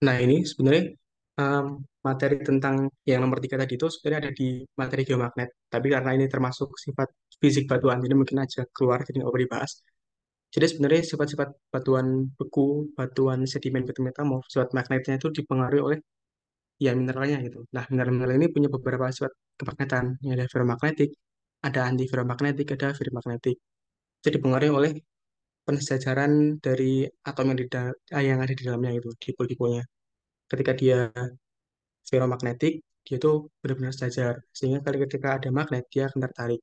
Nah ini sebenarnya um, materi tentang yang nomor 3 tadi itu sebenarnya ada di materi geomagnet. Tapi karena ini termasuk sifat fisik batuan, jadi mungkin aja keluar, jadi nggak boleh dibahas. Jadi sebenarnya sifat-sifat batuan beku, batuan sedimen, batu metamorf, sifat magnetnya itu dipengaruhi oleh ya mineralnya gitu. Nah, mineral-mineral ini punya beberapa sifat kemagnetan. Yang ada ferromagnetik, ada anti ferromagnetik, ada ferromagnetik. Jadi dipengaruhi oleh pensejaran dari atom yang ada di dalamnya itu, dipol-dipolnya. Ketika dia ferromagnetik, dia tuh benar-benar sejajar. Sehingga kali ketika ada magnet, dia akan tertarik.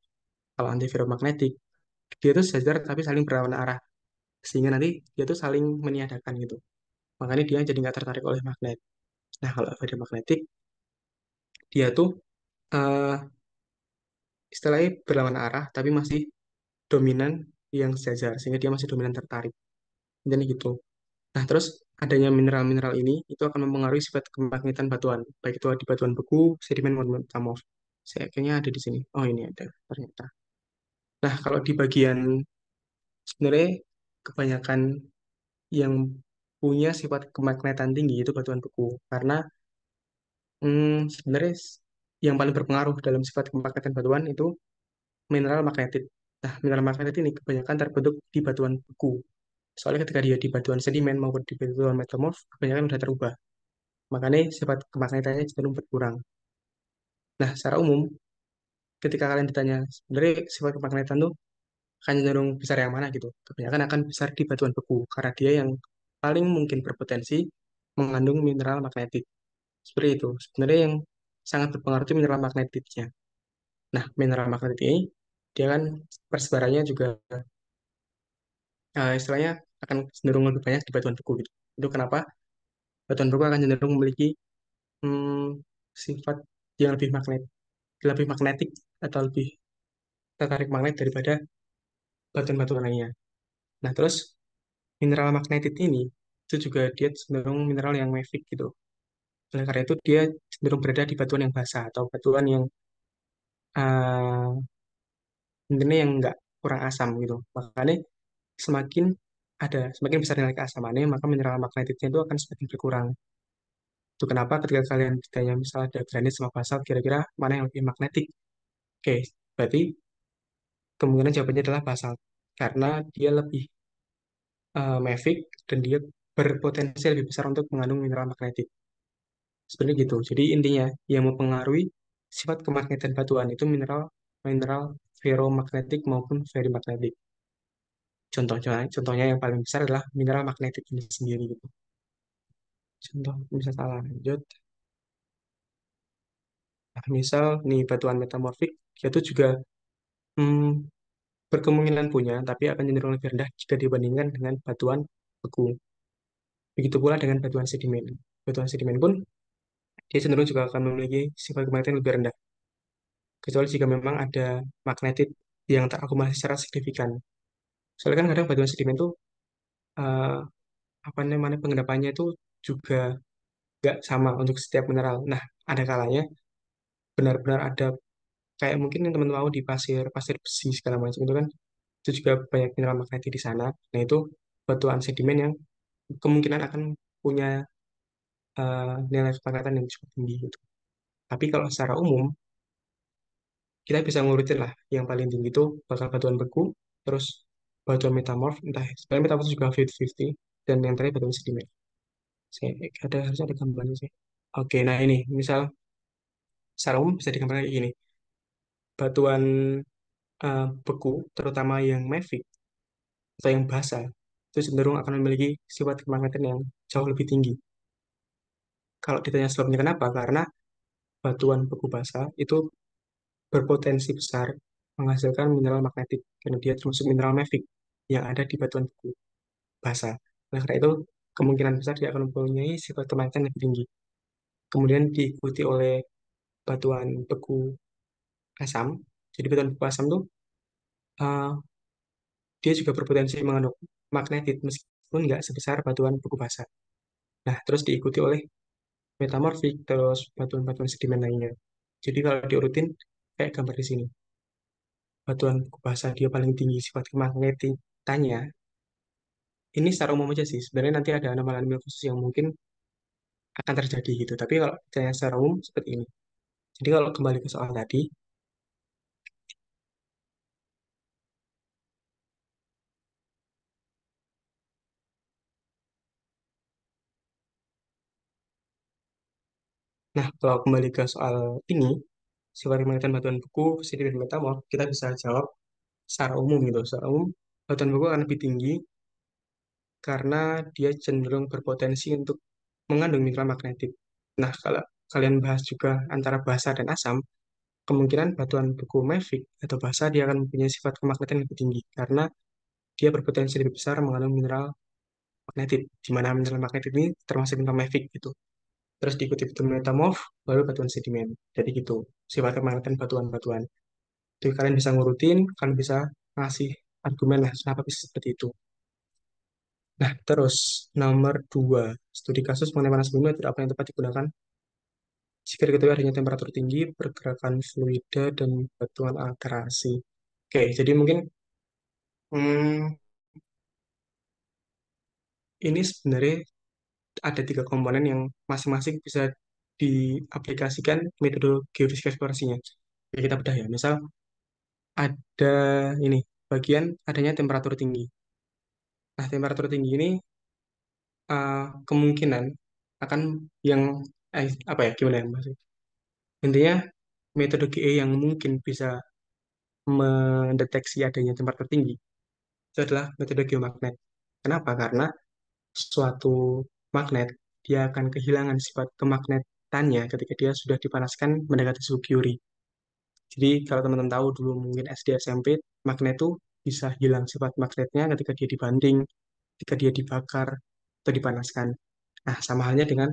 Kalau anti ferromagnetik, dia tuh sejajar tapi saling berlawanan arah. Sehingga nanti dia tuh saling meniadakan gitu. Makanya dia jadi nggak tertarik oleh magnet. Nah, kalau ferromagnetik, dia tuh eh, istilahnya berlawan arah, tapi masih dominan yang sejajar. Sehingga dia masih dominan tertarik. Jadi gitu. Nah, terus adanya mineral-mineral ini itu akan mempengaruhi sifat kemagnetan batuan, baik itu di batuan beku, sedimen, maupun metamorf. Saya kayaknya ada di sini. Oh, ini ada ternyata. Nah, kalau di bagian sebenarnya kebanyakan yang punya sifat kemagnetan tinggi itu batuan beku, karena sebenarnya yang paling berpengaruh dalam sifat kemagnetan batuan itu mineral magnetit. Nah, mineral magnetit ini kebanyakan terbentuk di batuan beku. Soalnya ketika dia di batuan sedimen maupun di batuan metamorf, kebanyakan sudah terubah. Makanya sifat kemagnetannya cenderung berkurang. Nah, secara umum, ketika kalian ditanya, sebenarnya sifat kemagnetan tuh akan cenderung besar yang mana gitu. Kebanyakan akan besar di batuan beku, karena dia yang paling mungkin berpotensi mengandung mineral magnetit. Seperti itu. Sebenarnya yang sangat berpengaruh itu mineral magnetitnya. Nah, mineral magnetit ini, dia kan persebarannya juga istilahnya akan cenderung lebih banyak di batuan beku gitu. Itu kenapa batuan beku akan cenderung memiliki sifat yang lebih magnetik atau lebih tertarik magnet daripada batuan-batuan lainnya. Nah, terus mineral magnetit ini itu juga dia cenderung mineral yang mafic gitu. Oleh karena itu dia cenderung berada di batuan yang basah atau batuan yang uh, intinya yang enggak kurang asam gitu. Makanya semakin semakin besar nilai keasamannya, maka mineral magnetitnya itu akan semakin berkurang. Itu kenapa ketika kalian ditanya misal ada granit sama basalt, kira-kira mana yang lebih magnetik? Oke, berarti kemungkinan jawabannya adalah basalt. Karena dia lebih mafic dan dia berpotensi lebih besar untuk mengandung mineral magnetik. Sebenarnya gitu. Jadi intinya yang mempengaruhi sifat kemagnetan batuan itu mineral mineral ferromagnetik maupun ferimagnetik. Contohnya yang paling besar adalah mineral magnetik ini sendiri gitu. Contoh misal salah lanjut. Nah, misal nih batuan metamorfik dia tuh juga hmm, berkemungkinan punya, tapi akan cenderung lebih rendah jika dibandingkan dengan batuan beku. Begitu pula dengan batuan sedimen. Batuan sedimen pun dia cenderung juga akan memiliki sifat kemagnetan lebih rendah, kecuali jika memang ada magnetit yang terakumulasi secara signifikan. Soalnya kan kadang batuan sedimen tuh eh, apa namanya pengendapannya itu juga nggak sama untuk setiap mineral. Nah, ada kalanya benar-benar ada kayak mungkin yang teman-teman tahu di pasir pasir besi segala macam itu kan itu juga banyak mineral magnetit di sana. Nah, itu batuan sedimen yang kemungkinan akan punya nilai kepangkatan yang cukup tinggi gitu. Tapi kalau secara umum kita bisa ngurutin lah yang paling tinggi itu bakal batuan beku, terus batuan metamorf, entah sebenarnya metamorf juga 50-50 dan yang terakhir batuan sedimen. Saya harusnya ada gambarnya sih. Oke, nah ini misal secara umum bisa digambarkan kayak gini. Batuan beku, terutama yang mafic atau yang basa, itu cenderung akan memiliki sifat kemagnetan yang jauh lebih tinggi. Kalau ditanya sebabnya kenapa? Karena batuan beku basa itu berpotensi besar menghasilkan mineral magnetik karena dia termasuk mineral mafic yang ada di batuan beku basa. Nah, karena itu kemungkinan besar dia akan mempunyai sifat kemagnetan lebih tinggi. Kemudian diikuti oleh batuan beku asam. Jadi batuan beku asam tuh uh, dia juga berpotensi mengandung magnetit meskipun nggak sebesar batuan beku basa. Nah, terus diikuti oleh metamorfik, terus batuan-batuan sedimen lainnya. Jadi kalau diurutin kayak gambar di sini. Batuan beku basa dia paling tinggi sifat kemagnetitannya. Ini secara umum aja sih. Sebenarnya nanti ada anomalि khusus yang mungkin akan terjadi gitu. Tapi kalau saya secara umum seperti ini. Jadi kalau kembali ke soal tadi, nah kalau kembali ke soal ini, sifat kemagnetan batuan beku, sedimen metamorf, kita bisa jawab secara umum gitu. Secara umum, batuan beku akan lebih tinggi karena dia cenderung berpotensi untuk mengandung mineral magnetit. Nah, kalau kalian bahas juga antara basa dan asam, kemungkinan batuan beku mafic atau basa dia akan mempunyai sifat kemagnetan lebih tinggi karena dia berpotensi lebih besar mengandung mineral magnetit, di mana mineral magnetit ini termasuk mineral mafic gitu. Terus diikuti batuan metamorf, baru batuan sedimen. Jadi gitu, sifat kemagnetan batuan-batuan. Jadi kalian bisa ngurutin, kalian bisa ngasih argumen lah kenapa bisa seperti itu. Nah, terus nomor dua, studi kasus mengenai panas bumi metode apa yang tepat digunakan jika diketahui adanya temperatur tinggi, pergerakan fluida, dan batuan alterasi. Oke, jadi mungkin hmm, ini sebenarnya ada tiga komponen yang masing-masing bisa diaplikasikan metode geofisika eksplorasinya. Ya, kita bedah ya. Misal ada ini bagian adanya temperatur tinggi. Nah, temperatur tinggi ini kemungkinan akan yang apa ya gimana ya Mas? Intinya metode GE yang mungkin bisa mendeteksi adanya temperatur tinggi itu adalah metode geomagnet. Kenapa? Karena suatu magnet dia akan kehilangan sifat kemagnetannya ketika dia sudah dipanaskan mendekati suhu Curie. Jadi kalau teman-teman tahu dulu mungkin SD SMP, magnet itu bisa hilang sifat magnetnya ketika dia dibanding, ketika dia dibakar atau dipanaskan. Nah, sama halnya dengan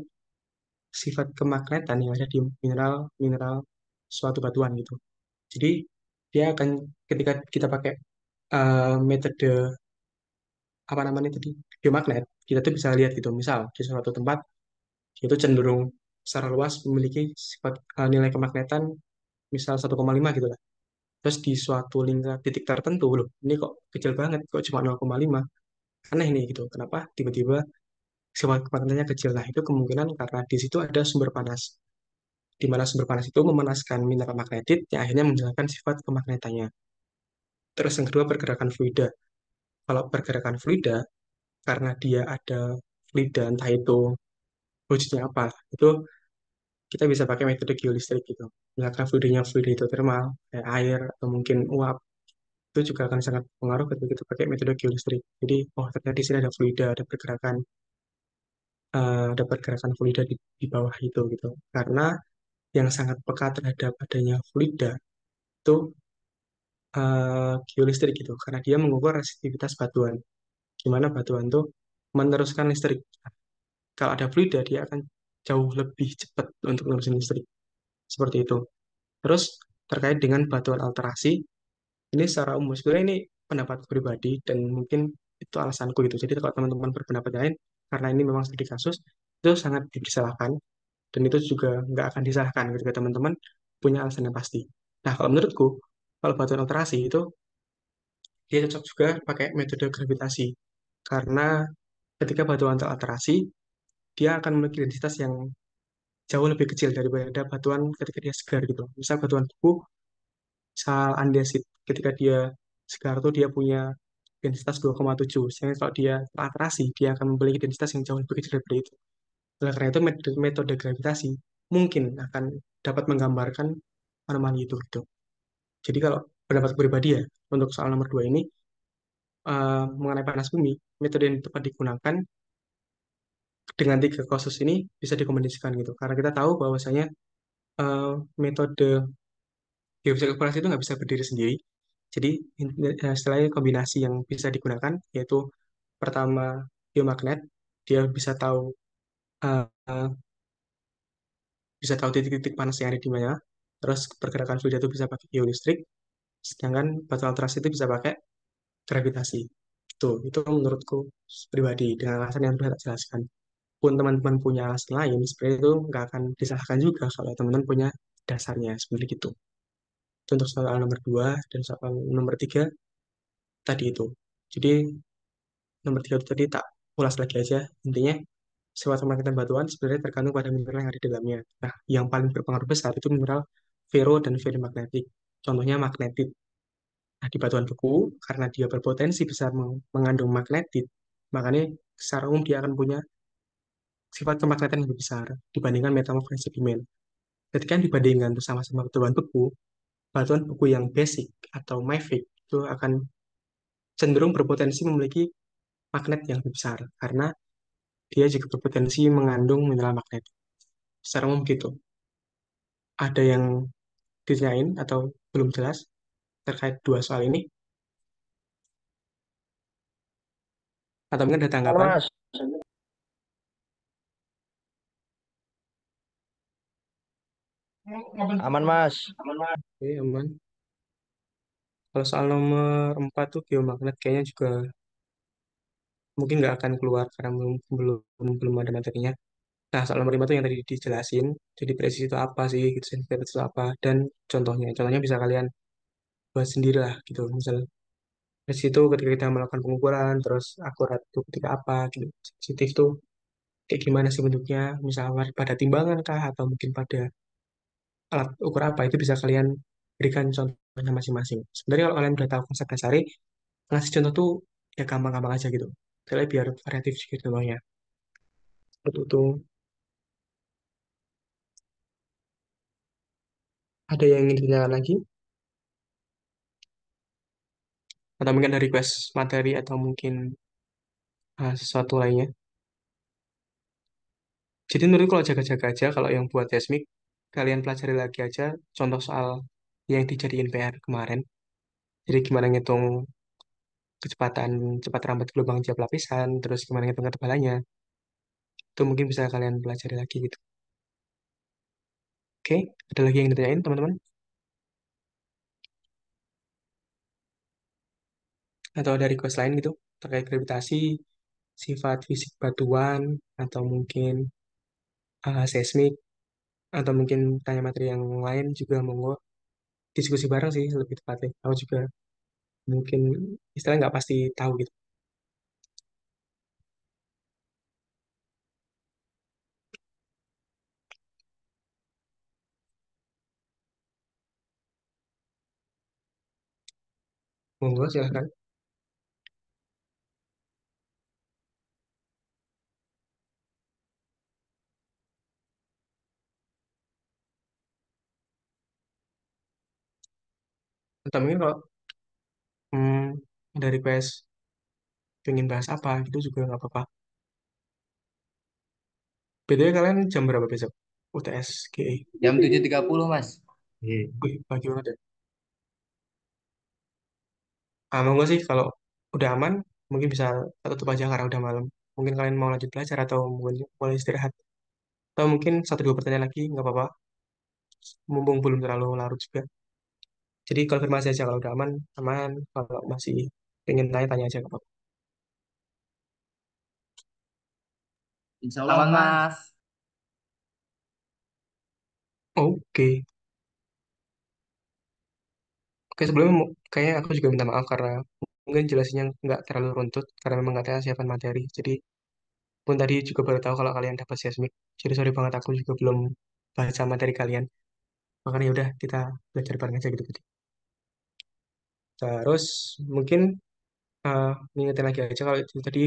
sifat kemagnetan yang ada di mineral-mineral suatu batuan gitu. Jadi dia akan ketika kita pakai metode apa namanya tadi geomagnet, kita tuh bisa lihat gitu. Misal di suatu tempat dia itu cenderung secara luas memiliki sifat nilai kemagnetan misal 1,5 gitu lah. Terus di suatu lingkar titik tertentu loh, ini kok kecil banget, kok cuma 0,5. aneh nih gitu. Kenapa tiba-tiba sifat kepanasannya kecil? Nah, itu kemungkinan karena di situ ada sumber panas, di mana sumber panas itu memanaskan mineral magnetit yang akhirnya menghilangkan sifat kemagnetannya. Terus yang kedua, pergerakan fluida. Kalau pergerakan fluida, karena dia ada fluida, entah itu wujudnya apa, itu kita bisa pakai metode geolistrik gitu. Misalkan fluidanya fluida hidrotermal, kayak air, atau mungkin uap, itu juga akan sangat pengaruh ketika kita pakai metode geolistrik. Jadi, oh ternyata di sini ada fluida, ada pergerakan fluida di bawah itu gitu. Karena yang sangat peka terhadap adanya fluida itu geolistrik gitu, karena dia mengukur resistivitas batuan. Gimana batuan tuh meneruskan listrik. Kalau ada fluida, dia akan jauh lebih cepat untuk menerusin listrik. Seperti itu. Terus terkait dengan batuan alterasi, ini secara umum sebenarnya ini pendapat pribadi dan mungkin itu alasanku gitu. Jadi kalau teman-teman berpendapat lain, karena ini memang studi kasus, itu sangat disalahkan dan itu juga nggak akan disalahkan ketika teman-teman punya alasan yang pasti. Nah, kalau menurutku, kalau batuan alterasi itu dia cocok juga pakai metode gravitasi karena ketika batuan teralterasi, dia akan memiliki densitas yang jauh lebih kecil daripada batuan ketika dia segar gitu. Misal batuan beku, misal andesit, ketika dia segar tuh dia punya densitas 2,7. Sehingga kalau dia teralterasi, dia akan memiliki densitas yang jauh lebih kecil daripada itu. Oleh karena itu, metode gravitasi mungkin akan dapat menggambarkan anomali itu gitu. Jadi kalau pendapat pribadi ya, untuk soal nomor 2 ini, mengenai panas bumi, metode yang tepat digunakan dengan tiga kasus ini bisa dikombinasikan gitu. Karena kita tahu bahwasanya eh, metode geofisika eksplorasi itu nggak bisa berdiri sendiri. Jadi istilahnya kombinasi yang bisa digunakan yaitu pertama geomagnet, dia eh, eh, bisa tahu titik-titik panas yang ada di mana. Terus pergerakan fluida itu bisa pakai geolistrik, sedangkan batu alterasi itu bisa pakai gravitasi. Itu menurutku pribadi dengan alasan yang sudah tak jelaskan. Pun teman-teman punya alasan lain, sebenarnya itu nggak akan disalahkan juga kalau teman-teman punya dasarnya seperti itu. Itu untuk soal nomor 2 dan soal nomor 3 tadi itu. Jadi nomor 3 itu tadi tak ulas lagi aja. Intinya sifat pemagnetan batuan sebenarnya tergantung pada mineral yang ada di dalamnya. Nah, yang paling berpengaruh besar itu mineral ferro dan ferromagnetik. Contohnya magnetit. Nah, di batuan beku, karena dia berpotensi besar mengandung magnetit, makanya secara umum dia akan punya sifat kemagnetan yang lebih besar dibandingkan metamorfosis sedimen. Ketika dibandingkan tuh sama-sama batuan beku yang basic atau mafic itu akan cenderung berpotensi memiliki magnet yang lebih besar karena dia juga berpotensi mengandung mineral magnet. Secara umum gitu. Ada yang ditanyain atau belum jelas terkait dua soal ini? Atau mungkin ada Halo, tanggapan? Mas. Aman, Mas. Oke, aman. Kalau soal nomor 4 tuh geomagnet kayaknya juga mungkin nggak akan keluar karena belum ada materinya. Nah, soal nomor 5 tuh yang tadi dijelasin, jadi presisi itu apa sih, gitu, sensitivitas itu apa, dan contohnya bisa kalian buat sendiri lah, gitu. Misal, presisi itu ketika kita melakukan pengukuran, terus akurat itu ketika apa, gitu. Sensitif tuh kayak gimana sih bentuknya, misal pada timbangan kah, atau mungkin pada alat ukur apa, itu bisa kalian berikan contohnya masing-masing. Sebenarnya kalau kalian udah tahu konsep dasarnya, ngasih contoh tuh ya gampang-gampang aja gitu. Soalnya biar variatif gitu contohnya. Itu ada yang ingin ditanyakan lagi? Atau mungkin ada request materi atau mungkin sesuatu lainnya. Jadi menurut kalau jaga-jaga aja, kalau yang buat Yasmik, kalian pelajari lagi aja contoh soal yang dijadiin PR kemarin. Jadi gimana ngitung kecepatan cepat rambat gelombang tiap lapisan, terus gimana ngitung ketebalannya. Itu mungkin bisa kalian pelajari lagi gitu. Oke, ada lagi yang ditanyain teman-teman? Atau ada request lain gitu terkait gravitasi, sifat fisik batuan, atau mungkin seismik, atau mungkin tanya materi yang lain juga monggo diskusi bareng sih lebih tepatnya. Aku juga mungkin istilahnya nggak pasti tahu gitu. Monggo silahkan. Atau mungkin kalau dari request pengen bahas apa gitu juga nggak apa-apa. BTW kalian jam berapa besok? UTS GE. Jam 7.30 Mas. Wih, pagi banget ya. Monggo sih kalau udah aman, mungkin bisa tutup aja karena udah malam. Mungkin kalian mau lanjut belajar atau mungkin boleh istirahat. Atau mungkin satu dua pertanyaan lagi, nggak apa-apa. Mumpung belum terlalu larut juga. Jadi konfirmasi aja kalau udah aman, aman. Kalau masih pengen tanya-tanya aja nggak apa-apa. Insya Allah aman Mas. Oke. Oke, sebelumnya kayaknya aku juga minta maaf karena mungkin jelasinnya nggak terlalu runtut karena memang nggak ada siapkan materi. Jadi pun tadi juga baru tahu kalau kalian dapat seismik. Jadi sorry banget aku juga belum baca materi kalian. Makanya ya udah kita belajar bareng aja gitu. Terus mungkin eh ngingetin lagi aja kalau itu tadi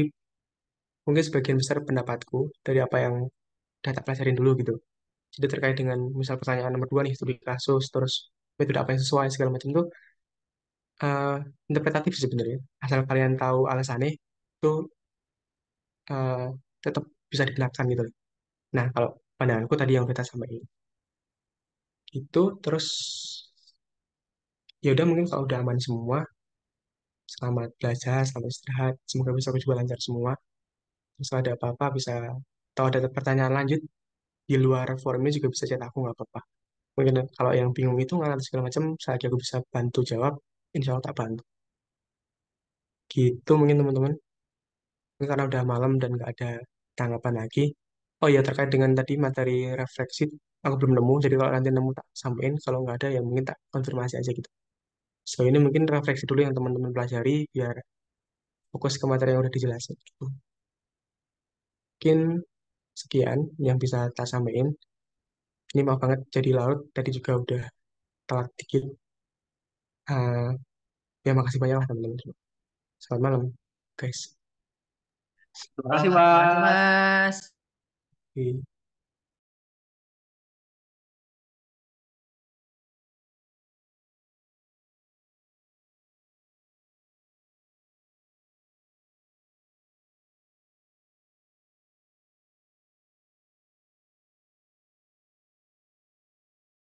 mungkin sebagian besar pendapatku dari apa yang udah tak pelajarin dulu gitu. Jadi terkait dengan misal pertanyaan nomor dua nih, studi kasus, terus metode apa yang sesuai segala macam itu eh, interpretatif sih sebenarnya. Asal kalian tahu alasannya itu eh, tetap bisa digunakan gitu. Nah, kalau pandanganku tadi yang kita sampaikan itu terus ya udah mungkin kalau udah aman semua, selamat belajar, selamat istirahat, semoga bisa juga lancar semua. Terus kalau ada apa-apa bisa atau ada pertanyaan lanjut di luar forumnya juga bisa chat aku nggak apa-apa. Mungkin kalau yang bingung itu nggak segala macam, saya aku bisa bantu jawab, insya Allah tak bantu. Gitu mungkin teman-teman. Ini karena udah malam dan nggak ada tanggapan lagi. Oh ya terkait dengan tadi materi refleksi, aku belum nemu. Jadi kalau nanti nemu tak sampaikan. Kalau nggak ada ya mungkin tak konfirmasi aja gitu. So ini mungkin refleksi dulu yang teman-teman pelajari biar fokus ke materi yang udah dijelasin. Gitu. Mungkin sekian yang bisa tak sampaikan. Ini maaf banget jadi larut. Tadi juga udah telat dikit. Ah, ya makasih banyak lah teman-teman. Selamat malam, guys. Terima kasih Mas. Oke.